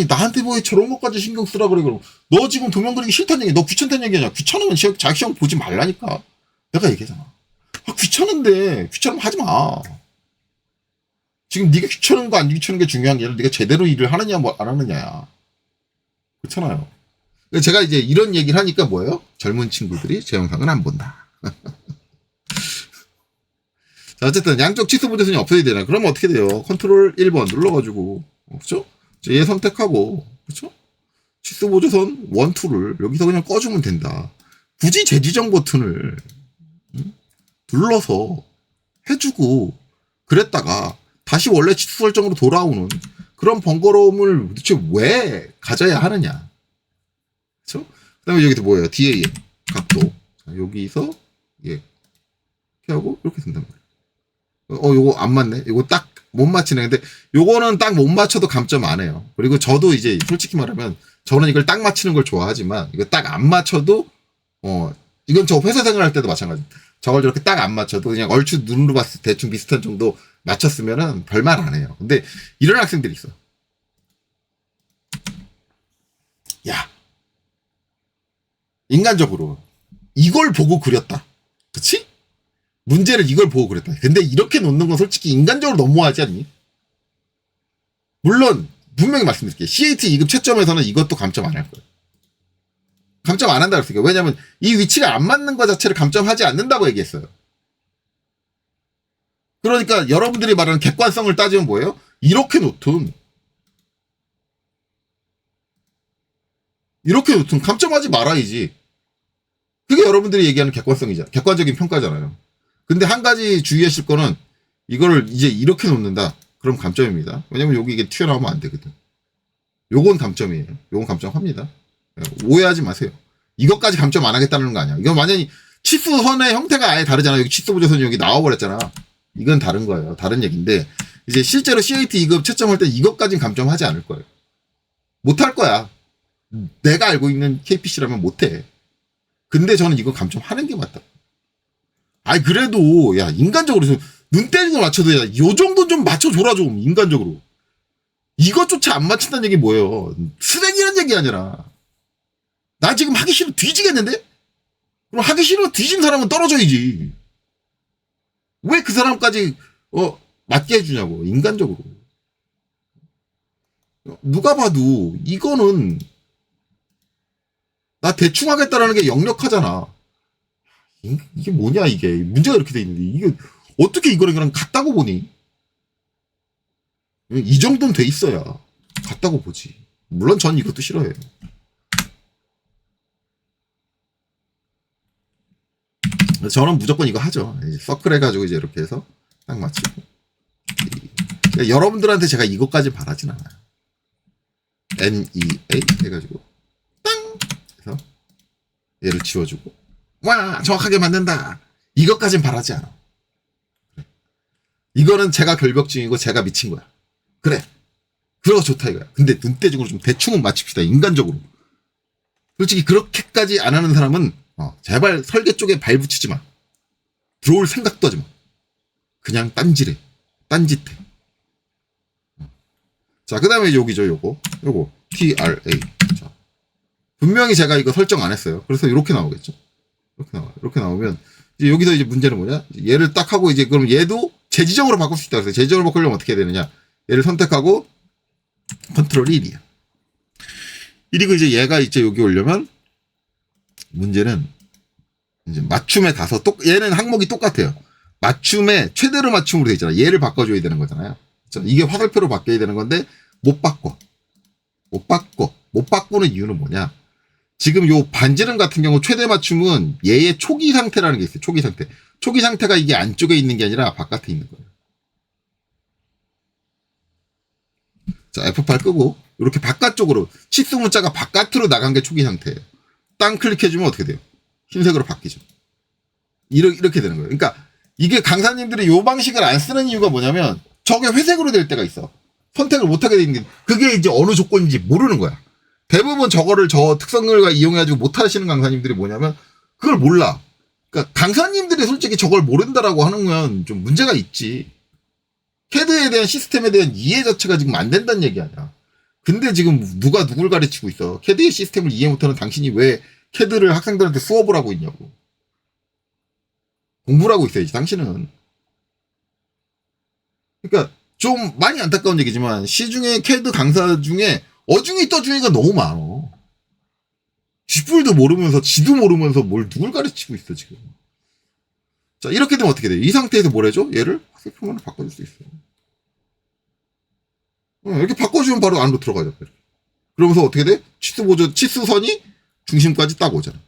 나한테 뭐 저런 것까지 신경 쓰라 그래. 그럼, 너 지금 도면 그리기 싫단 얘기, 너 귀찮다는 얘기냐. 귀찮으면 자기 시험 보지 말라니까. 내가 얘기하잖아. 귀찮은데, 귀찮으면 하지 마. 지금 네가 귀찮은 거 안 귀찮은 게 중요한 게 아니라 네가 제대로 일을 하느냐 뭐 안 하느냐야. 그렇잖아요. 제가 이제 이런 얘기를 하니까 뭐예요? 젊은 친구들이 제 영상은 안 본다. 자, 어쨌든 양쪽 취소 보조선이 없어야 되나? 그러면 어떻게 돼요? 컨트롤 1번 눌러가지고, 그렇죠? 얘 선택하고, 그렇죠? 취소 보조선 1, 2를 여기서 그냥 꺼주면 된다. 굳이 재지정 버튼을 눌러서 해주고 그랬다가 다시 원래 취소 설정으로 돌아오는 그런 번거로움을 도대체 왜 가져야 하느냐. 그렇죠? 그 다음에 여기서 뭐예요? DA 각도. 자, 여기서 예, 이렇게 하고 이렇게 된단 말이에요. 요거 안 맞네. 이거 딱 못 맞히네. 근데 요거는 딱 못 맞춰도 감점 안 해요. 그리고 저도 이제 솔직히 말하면 저는 이걸 딱 맞히는 걸 좋아하지만 이거 딱 안 맞춰도 이건 저 회사 생활할 때도 마찬가지. 저걸 저렇게 딱 안 맞춰도 그냥 얼추 눈으로 봤을 때 대충 비슷한 정도 맞췄으면은 별말 안 해요. 근데 이런 학생들이 있어. 야, 인간적으로 이걸 보고 그렸다. 그치? 문제를 이걸 보고 그랬다. 근데 이렇게 놓는 건 솔직히 인간적으로 너무하지 않니? 물론 분명히 말씀드릴게요. CAT 2급 채점에서는 이것도 감점 안 할 거예요. 감점 안 한다고 했어요. 왜냐면 이 위치가 안 맞는 것 자체를 감점하지 않는다고 얘기했어요. 그러니까 여러분들이 말하는 객관성을 따지면 뭐예요? 이렇게 놓든 감점하지 말아야지. 그게 여러분들이 얘기하는 객관성이잖아. 객관적인 평가잖아요. 근데 한 가지 주의하실 거는 이거를 이제 이렇게 놓는다. 그럼 감점입니다. 왜냐면 여기 이게 튀어나오면 안 되거든. 요건 감점이에요. 요건 감점합니다. 오해하지 마세요. 이것까지 감점 안 하겠다는 거 아니야. 이건 완전히 치수선의 형태가 아예 다르잖아. 여기 치수 보조선이 여기 나와버렸잖아. 이건 다른 거예요. 다른 얘기인데 이제 실제로 CAT 2급 채점할 때 이것까지는 감점하지 않을 거예요. 못할 거야. 내가 알고 있는 KPC라면 못해. 근데 저는 이거 감점하는 게 맞다. 아니 그래도 야 인간적으로 눈 때리는 거 맞춰도 야, 요 정도 좀 맞춰줘라 좀 인간적으로. 이것조차 안 맞춘다는 얘기 뭐예요? 쓰레기라는 얘기 아니라. 나 지금 하기 싫어 뒤지겠는데? 그럼 하기 싫어 뒤진 사람은 떨어져야지. 왜 그 사람까지 맞게 해주냐고 인간적으로. 누가 봐도 이거는 나 대충 하겠다라는 게 역력하잖아. 이게 뭐냐 이게 문제가 이렇게 돼 있는데 이게 어떻게 이거랑 이거랑 같다고 보니? 이 정도는 돼 있어야 같다고 보지. 물론 전 이것도 싫어해요. 저는 무조건 이거 하죠. 서클 해가지고 이제 이렇게 해서 딱 맞추고. 여러분들한테 제가 이것까지 바라진 않아요. NEA 해가지고 땅 해서 얘를 지워주고 와 정확하게 맞는다. 이것까진 바라지 않아. 이거는 제가 결벽증이고 제가 미친 거야. 그래. 그러고 좋다 이거야. 근데 눈대중으로 좀 대충은 맞춥시다. 인간적으로. 솔직히 그렇게까지 안 하는 사람은 제발 설계 쪽에 발 붙이지 마. 들어올 생각도 하지 마. 그냥 딴지래. 딴짓해. 자, 그 다음에 여기죠, 요거. TRA. 자, 분명히 제가 이거 설정 안 했어요. 그래서 이렇게 나오겠죠. 이렇게 나오면, 이제 여기서 이제 문제는 뭐냐? 얘를 딱 하고 이제 그럼 얘도 재지정으로 바꿀 수 있다. 그래서 재지정으로 바꾸려면 어떻게 해야 되느냐? 얘를 선택하고, 컨트롤 1이야. 1이고 이제 얘가 이제 여기 오려면, 문제는, 이제 맞춤에 가서 얘는 항목이 똑같아요. 맞춤에 최대로 맞춤으로 돼 있잖아. 얘를 바꿔줘야 되는 거잖아요. 이게 화살표로 바뀌어야 되는 건데 못 바꿔. 못 바꾸는 이유는 뭐냐? 지금 요 반지름 같은 경우 최대 맞춤은 얘의 초기 상태라는 게 있어요. 초기 상태. 초기 상태가 이게 안쪽에 있는 게 아니라 바깥에 있는 거예요. 자, F8 끄고 이렇게 바깥쪽으로 치수 문자가 바깥으로 나간 게 초기 상태예요. 땅 클릭해주면 어떻게 돼요? 흰색으로 바뀌죠. 이렇게 되는 거예요. 그러니까 이게 강사님들이 요 방식을 안 쓰는 이유가 뭐냐면 저게 회색으로 될 때가 있어. 선택을 못하게 돼 있는 게 그게 이제 어느 조건인지 모르는 거야. 대부분 저거를 저 특성을 이용해가지고 못하시는 강사님들이 뭐냐면 그걸 몰라. 그러니까 강사님들이 솔직히 저걸 모른다라고 하는 건 좀 문제가 있지. 캐드에 대한 시스템에 대한 이해 자체가 지금 안 된다는 얘기 아니야. 근데 지금 누가 누굴 가르치고 있어. 캐드의 시스템을 이해 못하는 당신이 왜 캐드를 학생들한테 수업을 하고 있냐고. 공부를 하고 있어야지 당신은. 그러니까 좀 많이 안타까운 얘기지만 시중에 캐드 강사 중에 어중이 떠중이가 너무 많어. 쥐뿔도 모르면서 지도 모르면서 뭘 누굴 가르치고 있어 지금. 자, 이렇게 되면 어떻게 돼요? 이 상태에서 뭘 해줘? 얘를 화살 표면을 바꿔줄 수 있어요. 이렇게 바꿔주면 바로 안으로 들어가죠. 그러면서 어떻게 돼? 치수선이 중심까지 딱 오잖아.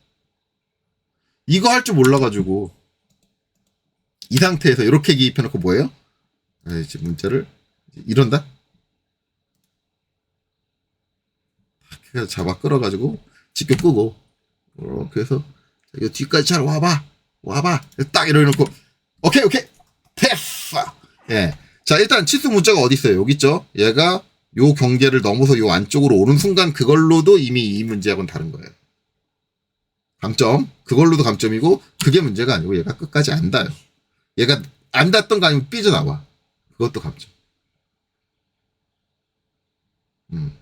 이거 할 줄 몰라가지고 이 상태에서 이렇게 기입해놓고 뭐예요? 이제 문자를 이런다? 그래서 잡아 끌어가지고 직교 끄고 그래서 이 뒤까지 잘 와봐 딱 이러놓고 오케이 됐어. 예. 자, 일단 치수 문자가 어디 있어요? 여기 있죠. 얘가 요 경계를 넘어서 요 안쪽으로 오는 순간 그걸로도 이미 이 문제하고는 다른 거예요. 감점. 그걸로도 감점이고 그게 문제가 아니고 얘가 끝까지 안 닿아요. 얘가 안 닿던 거 아니면 삐져나와. 그것도 감점.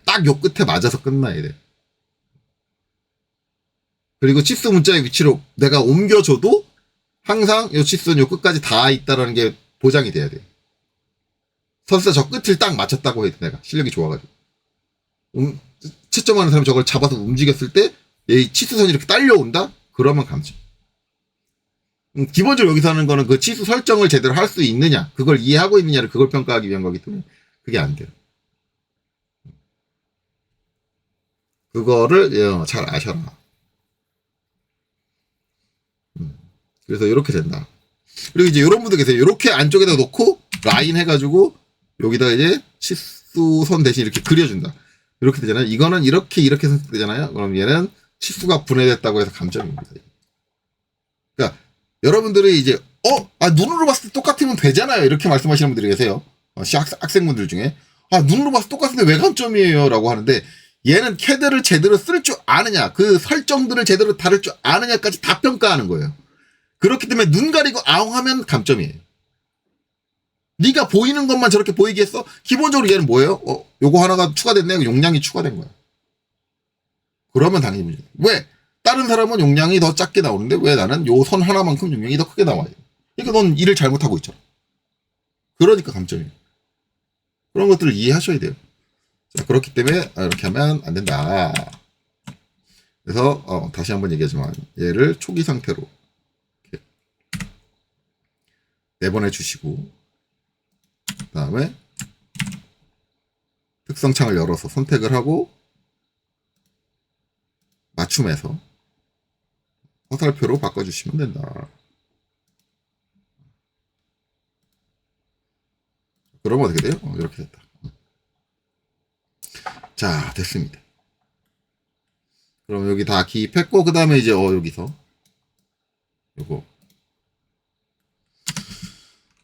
딱 요 끝에 맞아서 끝나야 돼. 그리고 치수 문자의 위치로 내가 옮겨줘도 항상 요 치수는 요 끝까지 닿아 있다라는 게 보장이 돼야 돼. 설사 저 끝을 딱 맞췄다고 해도 내가 실력이 좋아가지고 채점하는 사람이 저걸 잡아서 움직였을 때 이 치수선이 이렇게 딸려온다? 그러면 감점. 기본적으로 여기서 하는 거는 그 치수 설정을 제대로 할 수 있느냐, 그걸 이해하고 있느냐를 그걸 평가하기 위한 거기 때문에 그게 안 돼요. 그거를 잘 아셔라. 그래서 이렇게 된다. 그리고 이제 이런 분들 계세요. 이렇게 안쪽에다 놓고 라인 해가지고 여기다 이제 치수선 대신 이렇게 그려준다. 이렇게 되잖아요. 이거는 이렇게 선택되잖아요. 그럼 얘는 치수가 분해됐다고 해서 감점입니다. 그러니까 여러분들이 이제 눈으로 봤을 때 똑같으면 되잖아요. 이렇게 말씀하시는 분들이 계세요. 학생분들 중에 눈으로 봤을 때 똑같은데 왜 감점이에요? 라고 하는데 얘는 캐드를 제대로 쓸 줄 아느냐, 그 설정들을 제대로 다룰 줄 아느냐까지 다 평가하는 거예요. 그렇기 때문에 눈 가리고 아웅하면 감점이에요. 네가 보이는 것만 저렇게 보이게 했어? 기본적으로 얘는 뭐예요? 요거 하나가 추가됐네. 용량이 추가된 거야. 그러면 당연히 문제. 왜? 다른 사람은 용량이 더 작게 나오는데 왜 나는 요 선 하나만큼 용량이 더 크게 나와요? 그러니까 넌 일을 잘못하고 있잖아. 그러니까 감점이에요. 그런 것들을 이해하셔야 돼요. 자, 그렇기 때문에 이렇게 하면 안 된다. 그래서 다시 한번 얘기하지만 얘를 초기 상태로 이렇게 내보내 주시고 그 다음에 특성창을 열어서 선택을 하고 맞춤해서 화살표로 바꿔주시면 된다. 그러면 어떻게 돼요? 이렇게 됐다. 자, 됐습니다. 그럼 여기 다 기입했고 그 다음에 이제 여기서 요거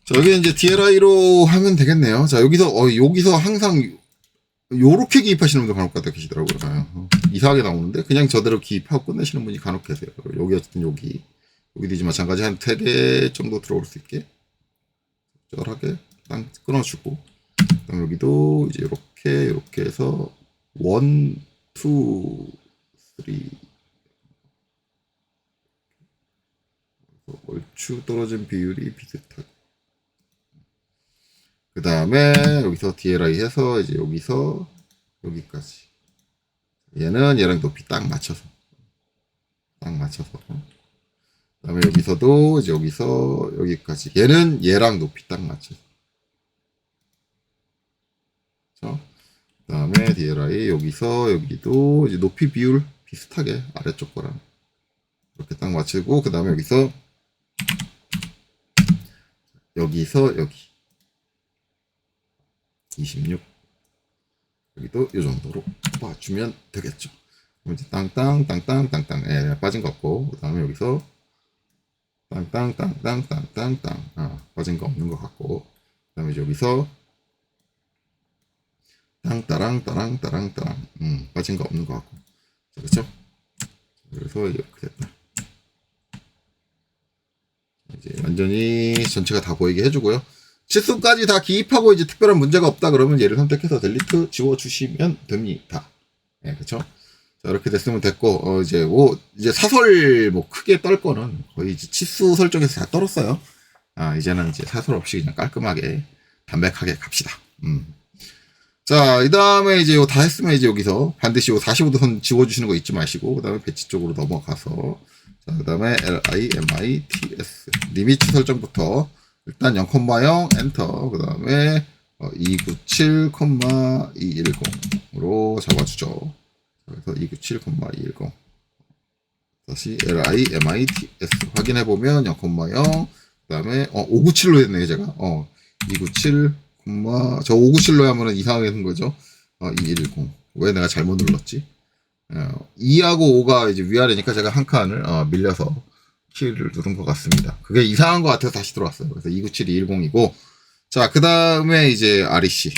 자, 여기 이제 DLI로 하면 되겠네요. 자, 여기서 항상 요렇게 기입하시는 분들 간혹 가다 계시더라고요. 이상하게 나오는데 그냥 저대로 기입하고 끝내시는 분이 간혹 계세요. 여기 어쨌든 여기도 이제 마찬가지 한 3개 정도 들어올 수 있게 적절하게 딱 끊어주고 그다음 여기도 이제 이렇게 해서 1, 2, 3 얼추 떨어진 비율이 비슷하게 그 다음에 여기서 DLI 해서 이제 여기서 여기까지 얘는 얘랑 높이 딱 맞춰서 그 다음에 여기서도 이제 여기서 여기까지 얘는 얘랑 높이 딱 맞춰서 그 다음에 DLI 여기서 여기도 이제 높이 비율 비슷하게 아래쪽 거랑 이렇게 딱 맞추고 그 다음에 여기서 여기 26 여기도 이 정도로 맞추면 되겠죠. 이제 땅땅 빠진 거 없고 그 다음에 여기서 땅땅 빠진 거 없는 것 같고 그 다음에 여기서 따랑 빠진 거 없는 것 같고 그렇죠? 그래서 이렇게 됐다. 이제 완전히 전체가 다 보이게 해주고요. 치수까지 다 기입하고 이제 특별한 문제가 없다 그러면 얘를 선택해서 델리트 지워주시면 됩니다. 네, 그렇죠? 자, 이렇게 됐으면 됐고 이제 사설 크게 떨 거는 거의 이제 치수 설정에서 다 떨었어요. 이제는 이제 사설 없이 그냥 깔끔하게 담백하게 갑시다. 자, 이 다음에 이제 다 했으면 이제 여기서 반드시 45도 선 지워주시는 거 잊지 마시고 그 다음에 배치 쪽으로 넘어가서 자, 그 다음에 LIMITS 리미트 설정부터 일단 0,0 엔터 그 다음에 297,210으로 잡아주죠. 그래서 297,210 다시 LIMITS 확인해보면 0,0 그 다음에 597로 했네요 제가 297, 저 597로 하면은 이상하게 된 거죠. 210 왜 내가 잘못 눌렀지? 2하고 5가 이제 위아래니까 제가 한 칸을 밀려서 키를 누른 것 같습니다. 그게 이상한 것 같아서 다시 들어왔어요. 그래서 297-210이고 자 그 다음에 이제 REC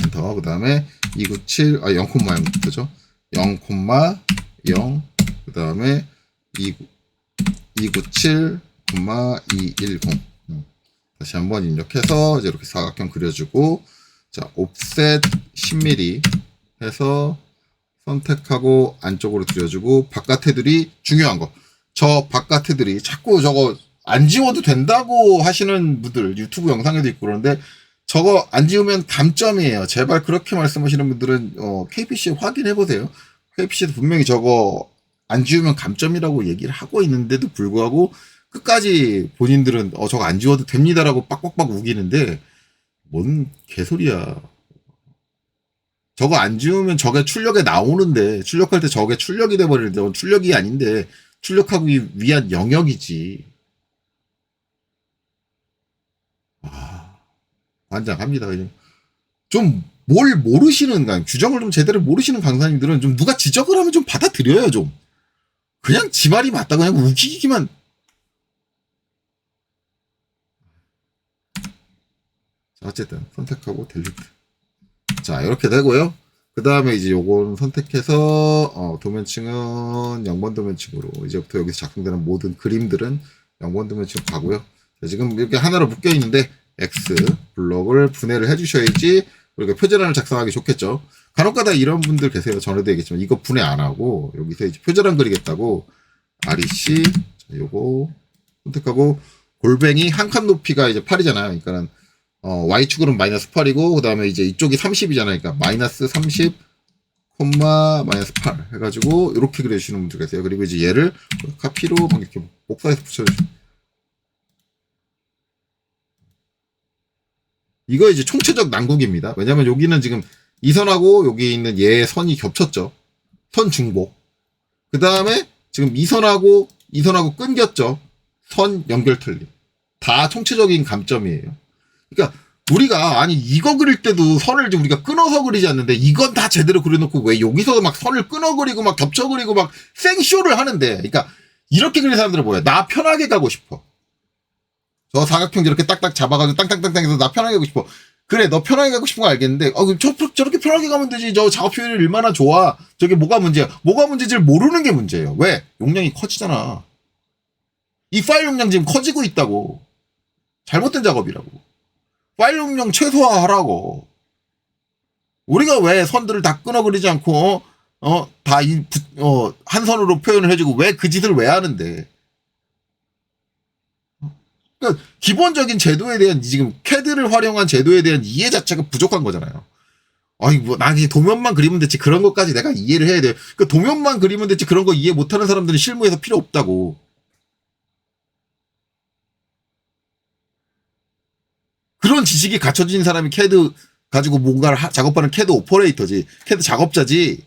엔터 그 다음에 297 0,0부터죠. 0,0 그 다음에 297,210 다시 한번 입력해서 이제 이렇게 사각형 그려주고 자 옵셋 10mm 해서 선택하고 안쪽으로 들여주고 바깥 테두리 중요한 거 저 바깥 테두리 자꾸 저거 안 지워도 된다고 하시는 분들 유튜브 영상에도 있고 그러는데 저거 안 지우면 감점이에요. 제발 그렇게 말씀하시는 분들은 KPC 확인해보세요. KPC도 분명히 저거 안 지우면 감점이라고 얘기를 하고 있는데도 불구하고 끝까지 본인들은 저거 안 지워도 됩니다라고 빡빡빡 우기는데 뭔 개소리야. 저거 안 지우면 저게 출력에 나오는데 출력할 때 저게 출력이 돼버리는데 그건 출력이 아닌데 출력하기 위한 영역이지. 환장합니다. 그냥 좀 뭘 모르시는 규정을 좀 제대로 모르시는 강사님들은 좀 누가 지적을 하면 좀 받아들여요. 좀 그냥 지 말이 맞다 그냥 우기기만. 자, 어쨌든 선택하고 델리트. 자 이렇게 되고요. 그 다음에 이제 요건 선택해서 도면층은 0번 도면층으로 이제부터 여기서 작성되는 모든 그림들은 0번 도면층 가고요. 자, 지금 이렇게 하나로 묶여 있는데 X 블럭을 분해를 해주셔야지 우리가 표제란을 작성하기 좋겠죠. 간혹가다 이런 분들 계세요. 전에도 얘기했지만 이거 분해 안 하고 여기서 이제 표제란 그리겠다고 REC 자, 요거 선택하고 골뱅이 한 칸 높이가 이제 8이잖아요. 그러니까는 Y축으로는 마이너스 8이고 그 다음에 이제 이쪽이 30이잖아요. 그러니까 마이너스 30 마이너스 8 해가지고 이렇게 그려주시는 분들 계세요. 그리고 이제 얘를 카피로 이렇게 복사해서 붙여주세요. 이거 이제 총체적 난국입니다. 왜냐면 여기는 지금 이 선하고 여기 있는 얘의 선이 겹쳤죠. 선 중복. 그 다음에 지금 이 선하고 끊겼죠. 선 연결 틀림. 다 총체적인 감점이에요. 그러니까 우리가 아니 이거 그릴 때도 선을 우리가 끊어서 그리지 않는데 이건 다 제대로 그려놓고 왜 여기서도 막 선을 끊어 그리고 막 겹쳐 그리고 막 생쇼를 하는데 그러니까 이렇게 그리는 사람들은 뭐야? 나 편하게 가고 싶어. 저 사각형 이렇게 딱딱 잡아가지고 땅땅땅땅 해서 나 편하게 가고 싶어. 그래 너 편하게 가고 싶은 거 알겠는데 저렇게 편하게 가면 되지. 저 작업 효율이 얼마나 좋아. 저게 뭐가 문제야. 뭐가 문제지를 모르는 게 문제예요. 왜? 용량이 커지잖아. 이 파일 용량 지금 커지고 있다고. 잘못된 작업이라고. 파일 용량 최소화하라고. 우리가 왜 선들을 다 끊어 그리지 않고 한 선으로 표현을 해주고 왜 그 짓을 왜 하는데. 그러니까 기본적인 제도에 대한 지금 CAD를 활용한 제도에 대한 이해 자체가 부족한 거잖아요. 아니 난 그냥 도면만 그리면 됐지 그런 것까지 내가 이해를 해야 돼. 그러니까 도면만 그리면 됐지 그런 거 이해 못하는 사람들은 실무에서 필요 없다고. 그런 지식이 갖춰진 사람이 CAD 가지고 뭔가를 작업하는 CAD 오퍼레이터지. CAD 작업자지.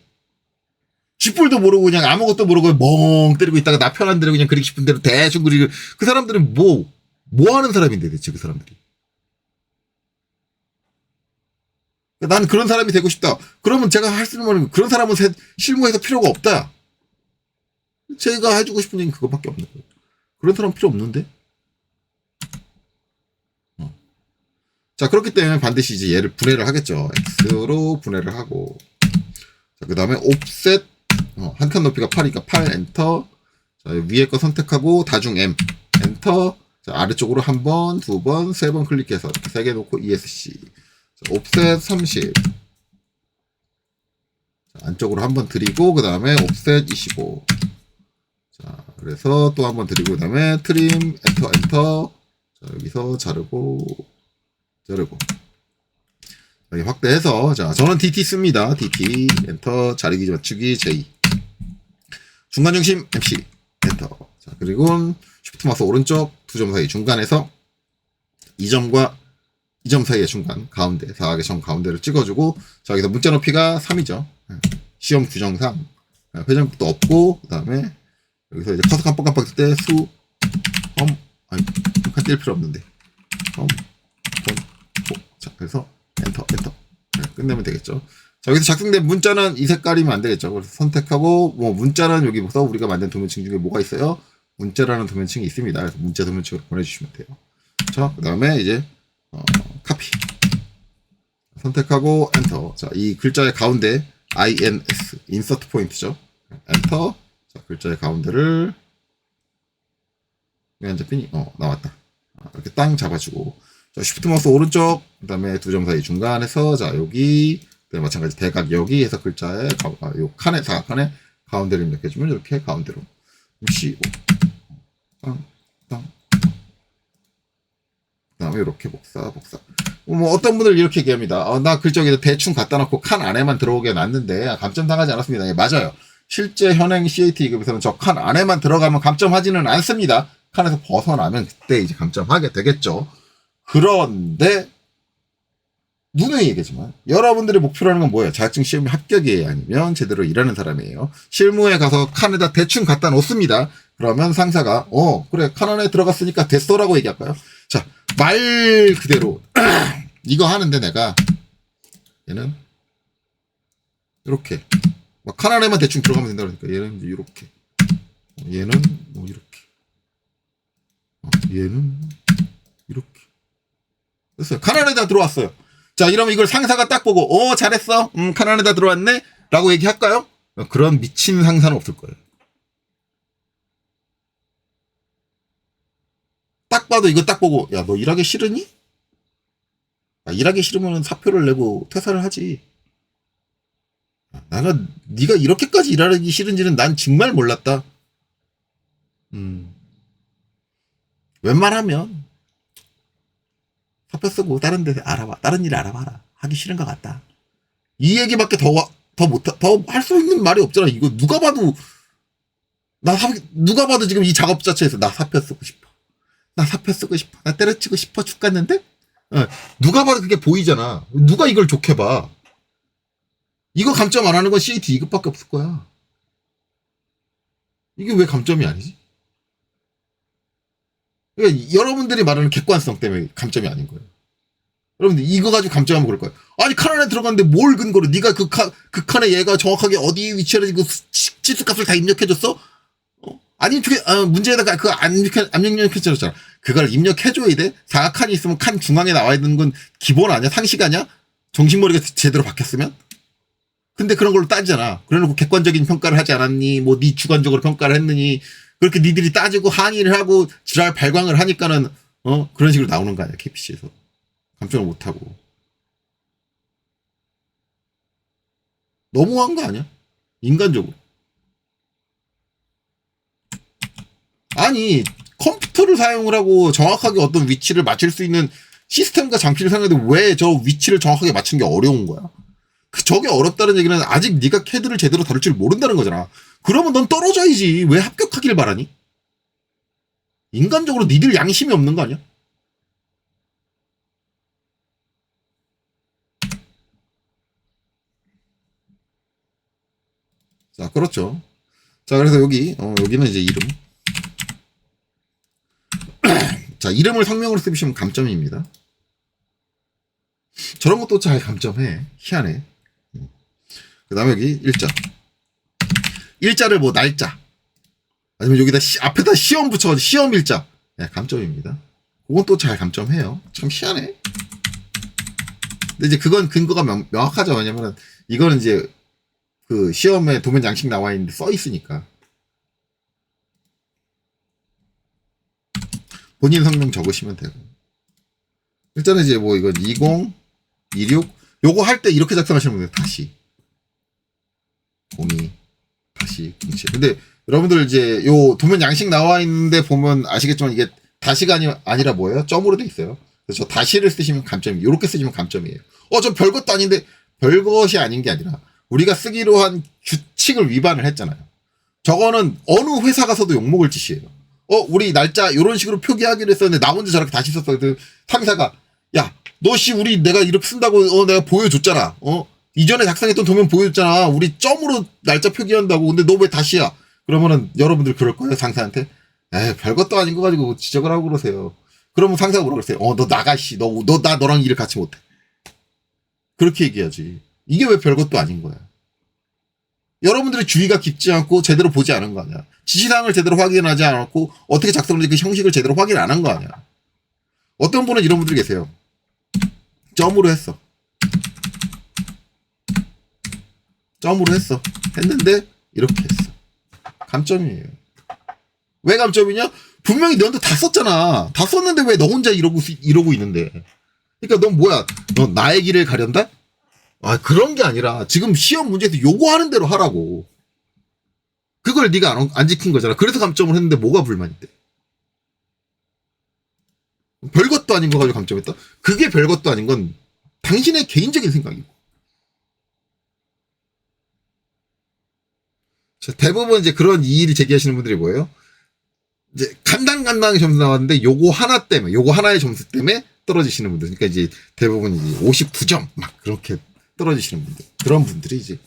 쥐뿔도 모르고 그냥 아무것도 모르고 멍 때리고 있다가 나 편한 대로 그냥 그리고 싶은 대로 대충 그리고 그 사람들은 뭐 하는 사람인데 대체 그 사람들이. 나는 그런 사람이 되고 싶다. 그러면 제가 할 수 있는 말은 그런 사람은 실무에서 필요가 없다. 제가 해주고 싶은 얘기는 그거밖에 없는 거예요. 그런 사람 필요 없는데? 자, 그렇기 때문에 반드시 이제 얘를 분해를 하겠죠. X로 분해를 하고. 자, 그 다음에 옵셋, 한 칸 높이가 8이니까 8 엔터. 자, 위에 거 선택하고 다중 M 엔터. 자, 아래쪽으로 한 번, 두 번, 세 번 클릭해서 이렇게 세 개 놓고 ESC. 자, 옵셋 30. 자, 안쪽으로 한 번 드리고, 그 다음에 옵셋 25. 자, 그래서 또 한 번 드리고, 그 다음에 트림, 엔터. 자, 여기서 자르고. 여기 확대해서, 자, 저는 DT 씁니다. DT, 엔터, 자르기 맞추기, J. 중간중심, MC, 엔터. 자, 그리고 Shift 마우스 오른쪽 두 점 사이 중간에서 2점과 2점 사이의 중간 가운데 사각의 가운데를 찍어주고 자 여기서 문자 높이가 3이죠. 시험 규정상 회전폭도 없고 그 다음에 여기서 이제 커서 깜빡깜빡 뜰 때 수, 험, 아니 칸 뗄 필요 없는데 험, 본, 보. 자 그래서 엔터 끝내면 되겠죠. 자 여기서 작성된 문자는 이 색깔이면 안 되겠죠. 그래서 선택하고 뭐 문자는 여기서 우리가 만든 도면층 중에 뭐가 있어요? 문자라는 도면층이 있습니다. 그래서 문자 도면층으로 보내주시면 돼요. 자 그 다음에 이제 카피 선택하고 엔터. 자 이 글자의 가운데 INS 인서트 포인트죠. 엔터. 자 글자의 가운데를 왜 안 잡히니? 나왔다. 이렇게 땅 잡아주고 자 쉬프트 마우스 오른쪽 그 다음에 두 점 사이 중간에서 자 여기 그다음에 마찬가지 대각 여기 해서 글자의 요 칸에 사각칸에 가운데를 입력해주면 이렇게 가운데로 C 땅 그다음에 이렇게 복사 뭐 어떤 분들 이렇게 얘기합니다. 나 글자 여기다 대충 갖다 놓고 칸 안에만 들어오게 놨는데 감점 당하지 않았습니다. 예, 맞아요. 실제 현행 CAT 2급에서는 저 칸 안에만 들어가면 감점하지는 않습니다. 칸에서 벗어나면 그때 이제 감점하게 되겠죠. 그런데 누누이 얘기지만 여러분들의 목표라는 건 뭐예요? 자격증 시험이 합격이에요? 아니면 제대로 일하는 사람이에요? 실무에 가서 칸에다 대충 갖다 놓습니다. 그러면 상사가 그래 칸 안에 들어갔으니까 됐어라고 얘기할까요? 자, 말 그대로 이거 하는데 내가 얘는 이렇게 막 칸 안에만 대충 들어가면 된다 그러니까 얘는 이제 이렇게 얘는 뭐 이렇게 얘는 이렇게 됐어요. 칸 안에다 들어왔어요. 자, 이러면 이걸 상사가 딱 보고, 잘했어. 칸 안에다 들어왔네? 라고 얘기할까요? 그런 미친 상사는 없을 거예요. 딱 봐도 이거 딱 보고, 야, 너 일하기 싫으니? 일하기 싫으면 사표를 내고 퇴사를 하지. 나는 네가 이렇게까지 일하기 싫은지는 난 정말 몰랐다. 웬만하면 사표 쓰고 다른 데 알아봐. 다른 일 알아봐라. 하기 싫은 것 같다. 이 얘기밖에 더 할 수 있는 말이 없잖아. 이거 누가 봐도 누가 봐도 지금 이 작업 자체에서 나 사표 쓰고 싶어. 나 사표 쓰고 싶어. 나 때려치고 싶어 죽겠는데? 누가 봐도 그게 보이잖아. 누가 이걸 좋게 봐. 이거 감점 안 하는 건 CAT 2급밖에 없을 거야. 이게 왜 감점이 아니지? 그러니까 여러분들이 말하는 객관성 때문에 감점이 아닌 거예요. 여러분들 이거 가지고 감점하면 그럴 거예요. 아니 칸 안에 들어갔는데 뭘 근거로 네가 그 칸에 얘가 정확하게 어디 위치에 그 치수값을 다 입력해줬어? 아니 문제에다가 그거 안 입력해줬잖아. 그걸 입력해줘야 돼. 사각칸이 있으면 칸 중앙에 나와 있는 건 기본 아니야? 상식 아니야? 정신머리가 제대로 박혔으면? 근데 그런 걸로 따지잖아. 그래놓고 객관적인 평가를 하지 않았니? 뭐 네 주관적으로 평가를 했느니? 그렇게 니들이 따지고 항의를 하고 지랄 발광을 하니까는 그런 식으로 나오는 거 아니야? KPC에서 감점을 못하고 너무한 거 아니야? 인간적으로. 아니 컴퓨터를 사용을 하고 정확하게 어떤 위치를 맞출 수 있는 시스템과 장치를 사용하는데 왜 저 위치를 정확하게 맞추는 게 어려운 거야? 저게 어렵다는 얘기는 아직 네가 캐드를 제대로 다룰 줄 모른다는 거잖아. 그러면 넌 떨어져야지. 왜 합격하길 바라니? 인간적으로 니들 양심이 없는 거 아니야? 자, 그렇죠. 자, 그래서 여기는 이제 이름. 자, 이름을 성명으로 쓰시면 감점입니다. 저런 것도 잘 감점해. 희한해. 그 다음에 여기 일자. 일자를 뭐 날짜. 아니면 여기다 앞에다 시험 붙여가지고 시험 일자. 네, 감점입니다. 그건 또 잘 감점해요. 참 희한해. 근데 이제 그건 근거가 명확하죠. 왜냐면은 이거는 이제 그 시험에 도면 양식 나와 있는데 써 있으니까. 본인 성명 적으시면 되고. 일단은 이제 뭐 이건 20, 26 요거 할 때 이렇게 작성하시는 분들 다시 02 다시 07. 근데 여러분들 이제 요 도면 양식 나와 있는데 보면 아시겠지만 이게 다시가 아니라 뭐예요? 점으로 돼 있어요. 그래서 저 다시를 쓰시면 감점이 요렇게 쓰시면 감점이에요. 저 별것도 아닌데 별것이 아닌 게 아니라 우리가 쓰기로 한 규칙을 위반을 했잖아요. 저거는 어느 회사 가서도 욕먹을 짓이에요. 우리 날짜 요런 식으로 표기하기로 했었는데 나 혼자 저렇게 다시 썼어. 그 상사가 야, 너 내가 이렇게 쓴다고 내가 보여줬잖아. 이전에 작성했던 도면 보여줬잖아. 우리 점으로 날짜 표기한다고. 근데 너 왜 다시야? 그러면은 여러분들 그럴 거예요, 상사한테. 별것도 아닌 거 가지고 지적을 하고 그러세요. 그러면 상사가 뭐라 그러세요? 너 나가, 씨. 너랑 일을 같이 못해. 그렇게 얘기하지. 이게 왜 별것도 아닌 거야. 여러분들의 주의가 깊지 않고 제대로 보지 않은 거 아니야. 지시사항을 제대로 확인하지 않았고 어떻게 작성되는지 그 형식을 제대로 확인 안 한 거 아니야. 어떤 분은 이런 분들이 계세요. 점으로 했어. 했는데 이렇게 했어. 감점이에요. 왜 감점이냐? 분명히 너한테 다 썼잖아. 다 썼는데 왜 너 혼자 이러고 있는데. 그러니까 넌 뭐야? 너 나의 길을 가련다? 그런 게 아니라 지금 시험 문제에서 요구하는 대로 하라고. 그걸 네가 안 지킨 거잖아. 그래서 감점을 했는데 뭐가 불만인데? 별것도 아닌 거 가지고 감점했다? 그게 별것도 아닌 건 당신의 개인적인 생각이고. 대부분 이제 그런 이의를 제기하시는 분들이 뭐예요? 이제 간당간당하게 점수 나왔는데 요거 하나의 점수 때문에 떨어지시는 분들. 그러니까 이제 대부분 이제 59점 막 그렇게 떨어지시는 분들. 그런 분들이 이제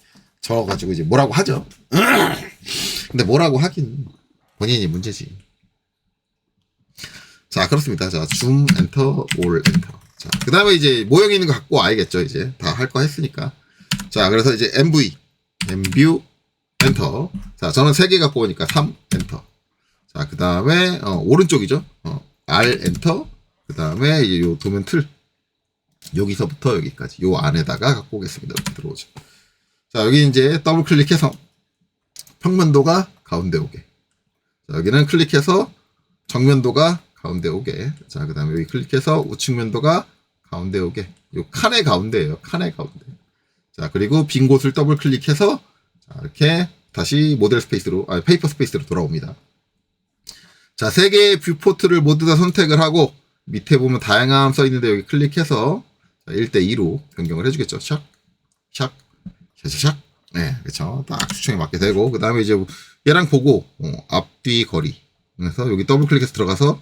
저가지고 이제 뭐라고 하죠. 근데 뭐라고 하긴 본인이 문제지. 자, 그렇습니다. 자, 줌 엔터, 올 엔터. 자, 그 다음에 이제 모형이 있는 거 갖고 와야겠죠. 이제 다 할 거 했으니까. 자, 그래서 이제 MV, 뷰 엔터. 자, 저는 3개 갖고 오니까 3 엔터. 자, 그 다음에 오른쪽이죠. R 엔터. 그 다음에 이제 요 도면 틀. 여기서부터 여기까지 요 안에다가 갖고 오겠습니다. 이렇게 들어오죠. 자, 여기 이제 더블 클릭해서 평면도가 가운데 오게. 자, 여기는 클릭해서 정면도가 가운데 오게. 자, 그 다음에 여기 클릭해서 우측면도가 가운데 오게. 요 칸의 가운데예요. 칸의 가운데. 자, 그리고 빈 곳을 더블 클릭해서 자, 이렇게 다시 모델 스페이스로, 페이퍼 스페이스로 돌아옵니다. 자, 3개의 뷰포트를 모두 다 선택을 하고 밑에 보면 다양함 써 있는데 여기 클릭해서 1:2로 변경을 해주겠죠. 샥, 샥, 샥. 네, 그렇죠. 딱 추천에 맞게 되고 그 다음에 이제 얘랑 보고 앞뒤 거리. 그래서 여기 더블 클릭해서 들어가서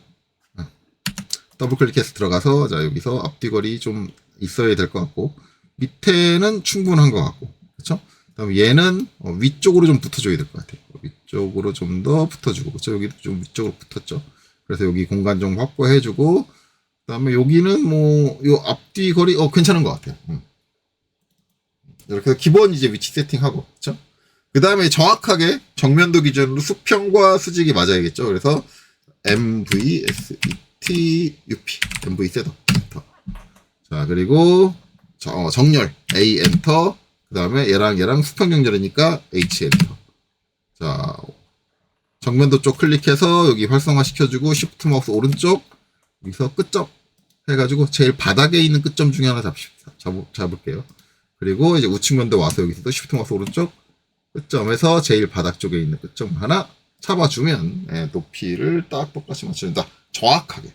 자, 여기서 앞뒤 거리 좀 있어야 될 것 같고 밑에는 충분한 것 같고 그렇죠. 그다음에 얘는 위쪽으로 좀 붙어줘야 될 것 같아요. 위쪽으로 좀 더 붙어주고 그렇죠. 여기 좀 위쪽으로 붙었죠. 그래서 여기 공간 좀 확보해주고 그다음에 여기는 뭐 요 앞뒤 거리 괜찮은 것 같아요. 이렇게 기본 이제 위치 세팅하고 그렇죠. 그다음에 정확하게 정면도 기준으로 수평과 수직이 맞아야겠죠. 그래서 MV SET UP MV 셋업 엔터. 자, 그리고 정렬 A 엔터. 그다음에 얘랑 수평 정렬이니까 H 엔터. 자, 정면도 쪽 클릭해서 여기 활성화 시켜주고 시프트 마우스 오른쪽 여기서 끝점 해가지고 제일 바닥에 있는 끝점 중에 하나 잡을게요. 그리고 이제 우측면도 와서 여기서도 시프트 마우스 오른쪽 끝점에서 제일 바닥 쪽에 있는 끝점 하나 잡아주면 높이를 딱 똑같이 맞춘다. 정확하게.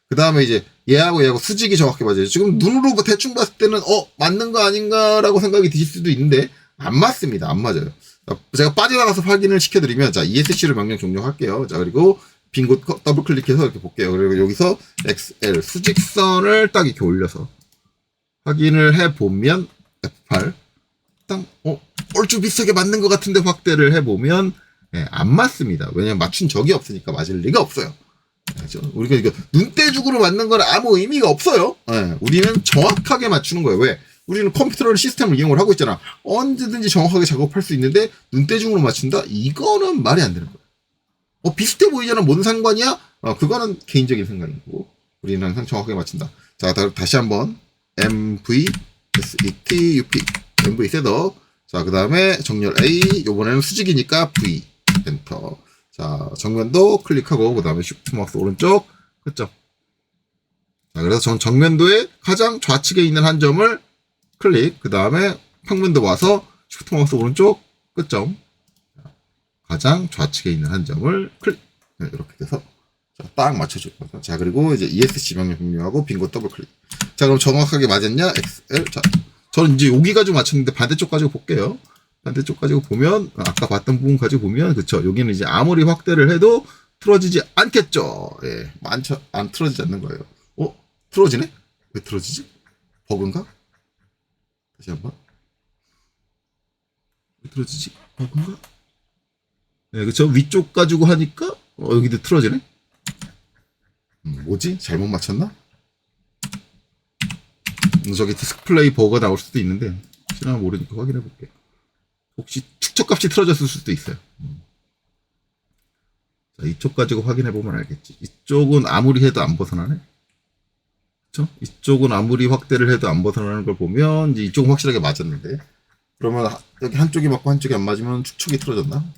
그 다음에 이제 얘하고 수직이 정확히 맞아요. 지금 눈으로 대충 봤을 때는 맞는 거 아닌가라고 생각이 드실 수도 있는데 안 맞습니다. 안 맞아요. 제가 빠져나가서 확인을 시켜드리면 자 ESC를 명령 종료할게요. 자, 그리고 빈 곳 더블 클릭해서 이렇게 볼게요. 그리고 여기서 XL 수직선을 딱 이렇게 올려서 확인을 해보면 F8 딱 얼추 비슷하게 맞는 것 같은데 확대를 해보면 안 맞습니다. 왜냐면 맞춘 적이 없으니까 맞을 리가 없어요. 그렇죠? 우리가 이거 눈대중으로 맞는 건 아무 의미가 없어요. 우리는 정확하게 맞추는 거예요. 왜? 우리는 컴퓨터를 시스템을 이용을 하고 있잖아. 언제든지 정확하게 작업할 수 있는데 눈대중으로 맞춘다? 이거는 말이 안 되는 거야. 비슷해 보이잖아. 뭔 상관이야? 그거는 개인적인 생각이고 우리는 항상 정확하게 맞춘다. 자, 다시 한번 MV SET UP MV 셋업. 자, 그 다음에 정렬 A. 요번에는 수직이니까 V 엔터. 자, 정면도 클릭하고 그 다음에 쉬프트 마우스 오른쪽 끝점. 자, 그래서 전 정면도의 가장 좌측에 있는 한 점을 클릭. 그 다음에 평면도 와서 쉬프트 마우스 오른쪽 끝점. 가장 좌측에 있는 한 점을 클릭. 이렇게 돼서 딱 맞춰줄 거죠. 자, 그리고 이제 ESC 명령 종료하고 빈 곳 더블 클릭. 자, 그럼 정확하게 맞았냐? XL. 자, 저는 이제 여기 가지고 맞췄는데 반대쪽 가지고 볼게요. 반대쪽 가지고 보면 아까 봤던 부분 가지고 보면 그쵸, 여기는 이제 아무리 확대를 해도 틀어지지 않겠죠. 예, 안 틀어지지 않는 거예요. 틀어지네? 왜 틀어지지? 버그인가? 다시 한번. 왜 틀어지지? 버그인가? 네, 그쵸. 위쪽 가지고 하니까 여기도 틀어지네. 뭐지? 잘못 맞췄나? 저기 디스플레이 버그가 나올 수도 있는데 혹시나 모르니까 확인해 볼게요. 혹시 축척값이 틀어졌을 수도 있어요. 자, 이쪽 가지고 확인해 보면 알겠지. 이쪽은 아무리 해도 안 벗어나네. 그쵸? 이쪽은 아무리 확대를 해도 안 벗어나는 걸 보면 이제 이쪽은 확실하게 맞았는데, 그러면 여기 한쪽이 맞고 한쪽이 안 맞으면 축척이 틀어졌나?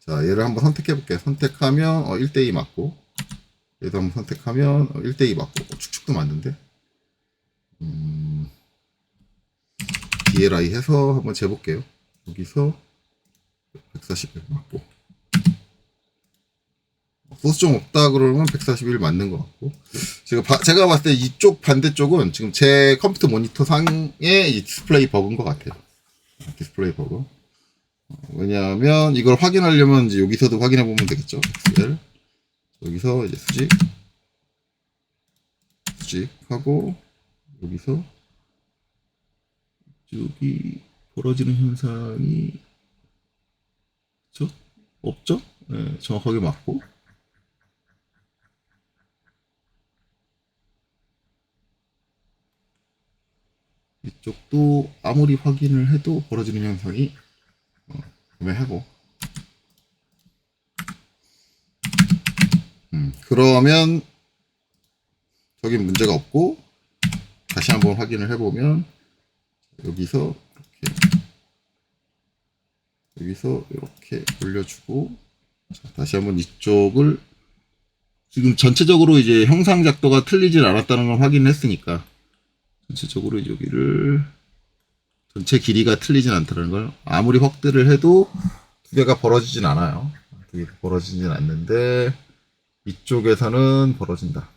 자, 얘를 한번 선택해 볼게요. 선택하면 1대2 맞고, 얘도 한번 선택하면 1대2 맞고, 축축도 맞는데. DLI 해서 한번 재볼게요. 여기서 141 맞고, 소스 좀 없다 그러면 141 맞는 것 같고, 제가 봤을 때 이쪽 반대쪽은 지금 제 컴퓨터 모니터 상의 이 디스플레이 버그인 것 같아요. 디스플레이 버그. 왜냐하면 이걸 확인하려면 이제 여기서도 확인해 보면 되겠죠. XL. 여기서 이제 수직하고, 여기서 여기 벌어지는 현상이 그렇죠? 없죠? 네, 정확하게 맞고, 이쪽도 아무리 확인을 해도 벌어지는 현상이 애매하고. 그러면 저기 문제가 없고, 다시 한번 확인을 해보면 여기서 이렇게 올려주고, 자, 다시 한번 이쪽을 지금 전체적으로 이제 형상 작도가 틀리질 않았다는 걸 확인했으니까 전체적으로 여기를 전체 길이가 틀리진 않다는 걸, 아무리 확대를 해도 두 개가 벌어지진 않아요. 두 개가 벌어지진 않는데 이쪽에서는 벌어진다.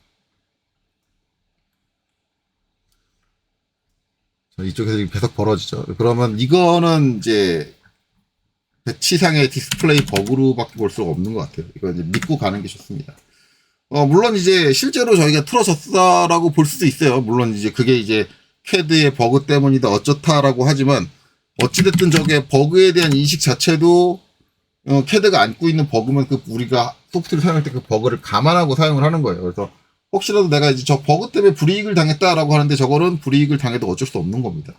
이쪽에서 계속 벌어지죠. 그러면 이거는 이제 배치상의 디스플레이 버그로밖에 볼 수가 없는 것 같아요. 이거 이제 믿고 가는 게 좋습니다. 물론 이제 실제로 저희가 틀어졌다라고 볼 수도 있어요. 물론 이제 그게 이제 캐드의 버그 때문이다 어쩌다라고 하지만, 어찌됐든 저게 버그에 대한 인식 자체도 캐드가 안고 있는 버그면 우리가 소프트를 사용할 때 그 버그를 감안하고 사용을 하는 거예요. 그래서 혹시라도 내가 이제 저 버그 때문에 불이익을 당했다라고 하는데, 저거는 불이익을 당해도 어쩔 수 없는 겁니다.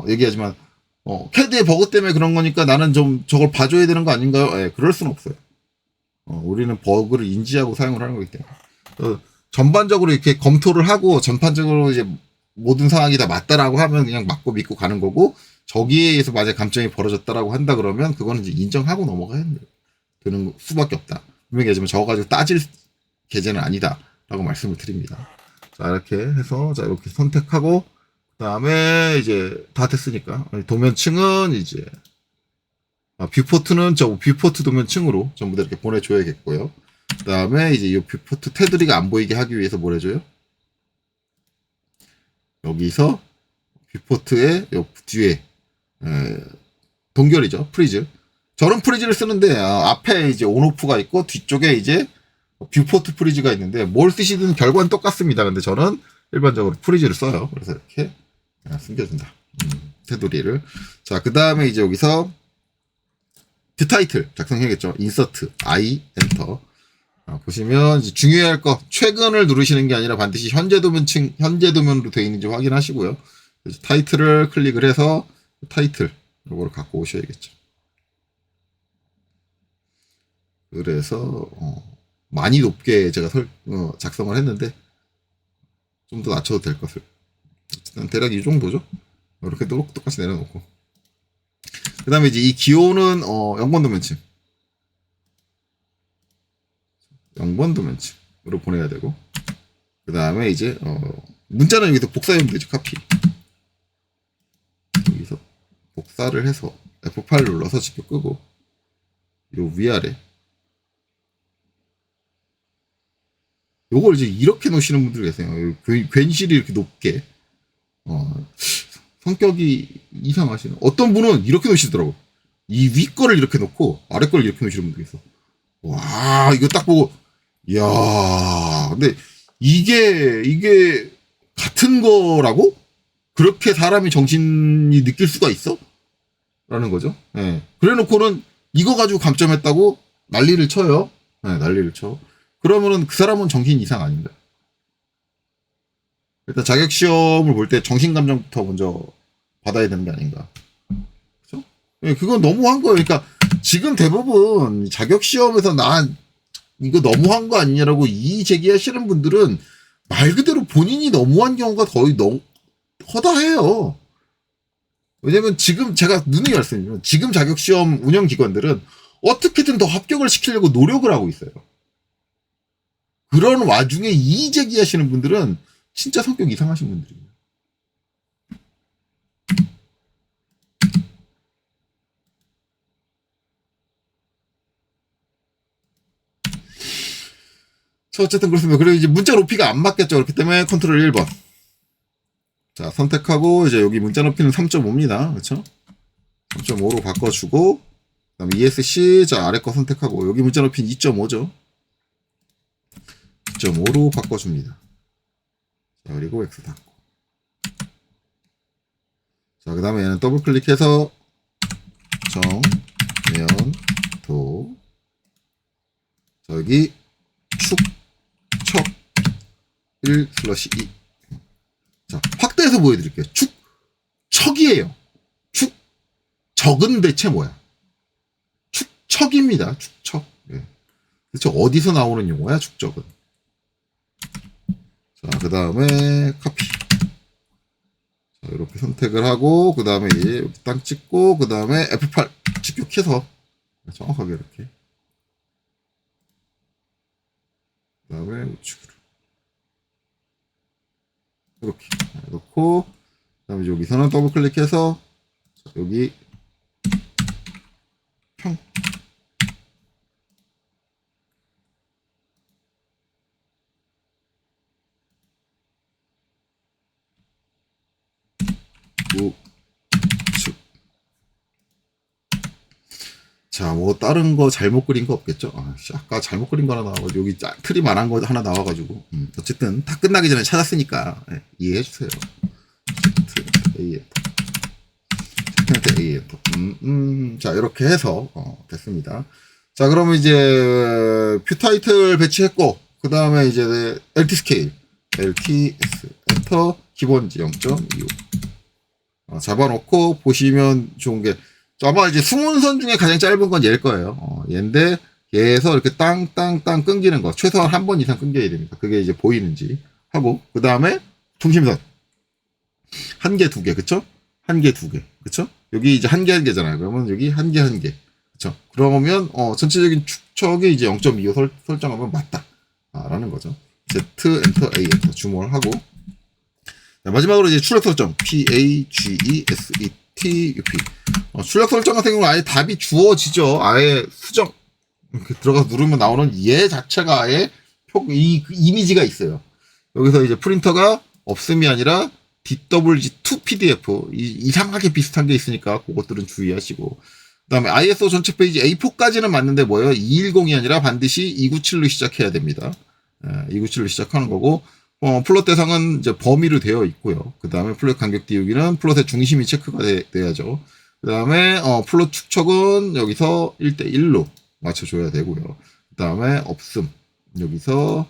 얘기하지만 캐드의 버그 때문에 그런 거니까 나는 좀 저걸 봐줘야 되는 거 아닌가요? 예, 그럴 수는 없어요. 우리는 버그를 인지하고 사용을 하는 거기 때문에. 전반적으로 이렇게 검토를 하고 전반적으로 이제 모든 상황이 다 맞다라고 하면 그냥 맞고 믿고 가는 거고, 저기에 의해서 만약에 감점이 벌어졌다라고 한다 그러면 그거는 이제 인정하고 넘어가야 되는 수밖에 없다. 분명히 얘기하지만 저거 가지고 따질 계제는 아니다라고 말씀을 드립니다. 자, 이렇게 해서 자 이렇게 선택하고, 그 다음에 이제 다 됐으니까 도면층은 이제 뷰포트는 저 뷰포트 도면층으로 전부 다 이렇게 보내줘야겠고요. 그 다음에 이제 이 뷰포트 테두리가 안 보이게 하기 위해서 뭘 해줘요? 여기서 뷰포트의 요 뒤에 동결이죠. 프리즈. 저런 프리즈를 쓰는데 앞에 이제 온오프가 있고 뒤쪽에 이제 뷰포트 프리즈가 있는데, 뭘 쓰시든 결과는 똑같습니다. 근데 저는 일반적으로 프리즈를 써요. 그래서 이렇게 숨겨준다. 테두리를. 자, 그 다음에 이제 여기서 뷰 타이틀 작성해야겠죠. 인서트 I 엔터. 보시면 이제 중요할 거, 최근을 누르시는 게 아니라 반드시 현재 도면으로 되어 있는지 확인하시고요. 타이틀을 클릭을 해서 타이틀 요거를 갖고 오셔야겠죠. 그래서 많이 높게 제가 작성을 했는데 좀 더 낮춰도 될 것을. 일단 대략 이 정도죠. 이렇게 똑같이 내려놓고, 그 다음에 이제 이 기호는 0번 도면층 0번 도면층으로 보내야 되고, 그 다음에 이제 문자는 여기서 복사하면 되죠. 카피. 여기서 복사를 해서 F8 눌러서 직접 끄고, 요 위아래 요걸 이제 이렇게 놓으시는 분들 계세요. 괜시리 이렇게 높게 성격이 이상하시네. 어떤 분은 이렇게 놓으시더라고. 이 위 거를 이렇게 놓고 아래 거를 이렇게 놓으시는 분도 있어. 와, 이거 딱 보고, 이야, 근데 이게 같은 거라고? 그렇게 사람이 정신이 느낄 수가 있어? 라는 거죠. 예. 그래 놓고는 이거 가지고 감점했다고 난리를 쳐요. 예, 난리를 쳐. 그러면은 그 사람은 정신 이상 아닌가? 일단 자격 시험을 볼 때 정신 감정부터 먼저 받아야 되는 게 아닌가. 그죠? 예, 그건 너무한 거예요. 그러니까 지금 대부분 자격 시험에서 나 이거 너무한 거 아니냐라고 이의 제기하시는 분들은 말 그대로 본인이 너무한 경우가 거의 너무 허다해요. 왜냐면 지금 제가 누누이 말씀드리면 지금 자격시험 운영기관들은 어떻게든 더 합격을 시키려고 노력을 하고 있어요. 그런 와중에 이의 제기하시는 분들은 진짜 성격 이상하신 분들이에요. 자, 어쨌든 그렇습니다. 그리고 이제 문자 높이가 안 맞겠죠. 그렇기 때문에 컨트롤 1번. 자, 선택하고 이제 여기 문자 높이는 3.5입니다. 그렇죠? 3.5로 바꿔주고 그다음에 ESC 자 아래 거 선택하고 여기 문자 높이는 2.5죠. 2.5로 바꿔줍니다. 자, 그리고 X 닫고. 자, 그 다음에 얘는 더블 클릭해서 정면도 자, 여기 축척 1/2 자, 확대해서 보여드릴게요. 축척이에요. 축적은 대체 뭐야? 축척입니다. 축척. 예. 대체 어디서 나오는 용어야? 축적은. 자, 그 다음에 카피. 자, 이렇게 선택을 하고 그 다음에 여기 딱 찍고 그 다음에 F8 직격해서 정확하게 이렇게. 그 다음에 우측으로. 이렇게 놓고 그 다음에 여기서는 더블 클릭해서 여기 평 우측 자, 뭐 다른 거 잘못 그린 거 없겠죠? 아까 잘못 그린 거 하나 나와가지고 여기 틀이 말한 거 하나 나와가지고 어쨌든 다 끝나기 전에 찾았으니까 네, 이해해 주세요. 자, 이렇게 해서 됐습니다. 자, 그러면 이제 뷰 타이틀 배치했고 그 다음에 이제 LT 스케일 LTS 엔터 기본지 0.25 잡아놓고 보시면 좋은 게 아마 이제 수문선 중에 가장 짧은 건 얘일 거예요. 얘인데 얘에서 이렇게 땅땅땅 끊기는 거 최소한 한 번 이상 끊겨야 됩니다. 그게 이제 보이는지 하고 그 다음에 중심선 한 개, 두 개, 그쵸? 한 개, 두 개, 그쵸? 여기 이제 한 개, 한 개잖아요. 그러면 여기 한 개, 한 개, 그쵸? 그러면 전체적인 축척이 이제 0.25 설정하면 맞다. 라는 거죠. Z 엔터 A 엔터 주목을 하고 자, 마지막으로 이제 출력 설정 PAGESETUP 출력 설정 같은 경우는 아예 답이 주어지죠. 아예 수정 이렇게 들어가서 누르면 나오는 얘 자체가 아예 그 이미지가 있어요. 여기서 이제 프린터가 없음이 아니라 DWG2 PDF 이상하게 비슷한 게 있으니까 그것들은 주의하시고 그 다음에 ISO 전체 페이지 A4까지는 맞는데 뭐예요? 210이 아니라 반드시 297로 시작해야 됩니다. 297로 시작하는 거고 플롯 대상은 이제 범위로 되어 있고요. 그 다음에 플롯 간격 띄우기는 플롯의 중심이 체크가 돼야죠. 그 다음에 플롯 축척은 여기서 1:1로 맞춰줘야 되고요. 그 다음에 없음 여기서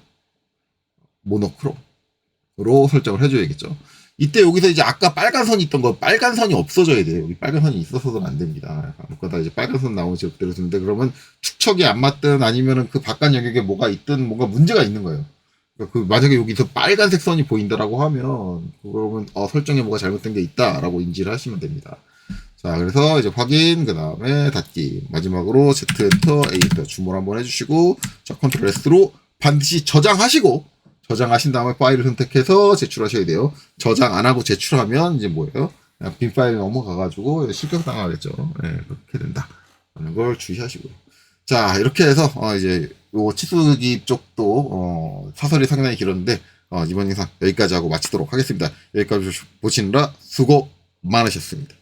모노크롬으로 설정을 해줘야겠죠. 이때 여기서 이제 아까 빨간 선이 있던 거 빨간 선이 없어져야 돼요. 여기 빨간 선이 있어서는 안 됩니다. 아무거나 이제 빨간 선 나오는 지 그대로 쓰는데 그러면 축척이 안 맞든 아니면은 그 바깥 영역에 뭐가 있든 뭔가 문제가 있는 거예요. 그 만약에 여기서 빨간색 선이 보인다라고 하면 그러면 설정에 뭐가 잘못된 게 있다라고 인지를 하시면 됩니다. 자, 그래서 이제 확인 그 다음에 닫기 마지막으로 Z 엔터 A 엔터 주문 한번 해주시고 자 컨트롤 S로 반드시 저장하시고 저장하신 다음에 파일을 선택해서 제출하셔야 돼요. 저장 안 하고 제출하면 이제 뭐예요? 그냥 빈 파일 넘어가가지고 실격당하겠죠. 네, 그렇게 된다. 라는 걸 주의하시고요. 자, 이렇게 해서 이제 요 치수기 쪽도 사설이 상당히 길었는데 이번 영상 여기까지 하고 마치도록 하겠습니다. 여기까지 보시느라 수고 많으셨습니다.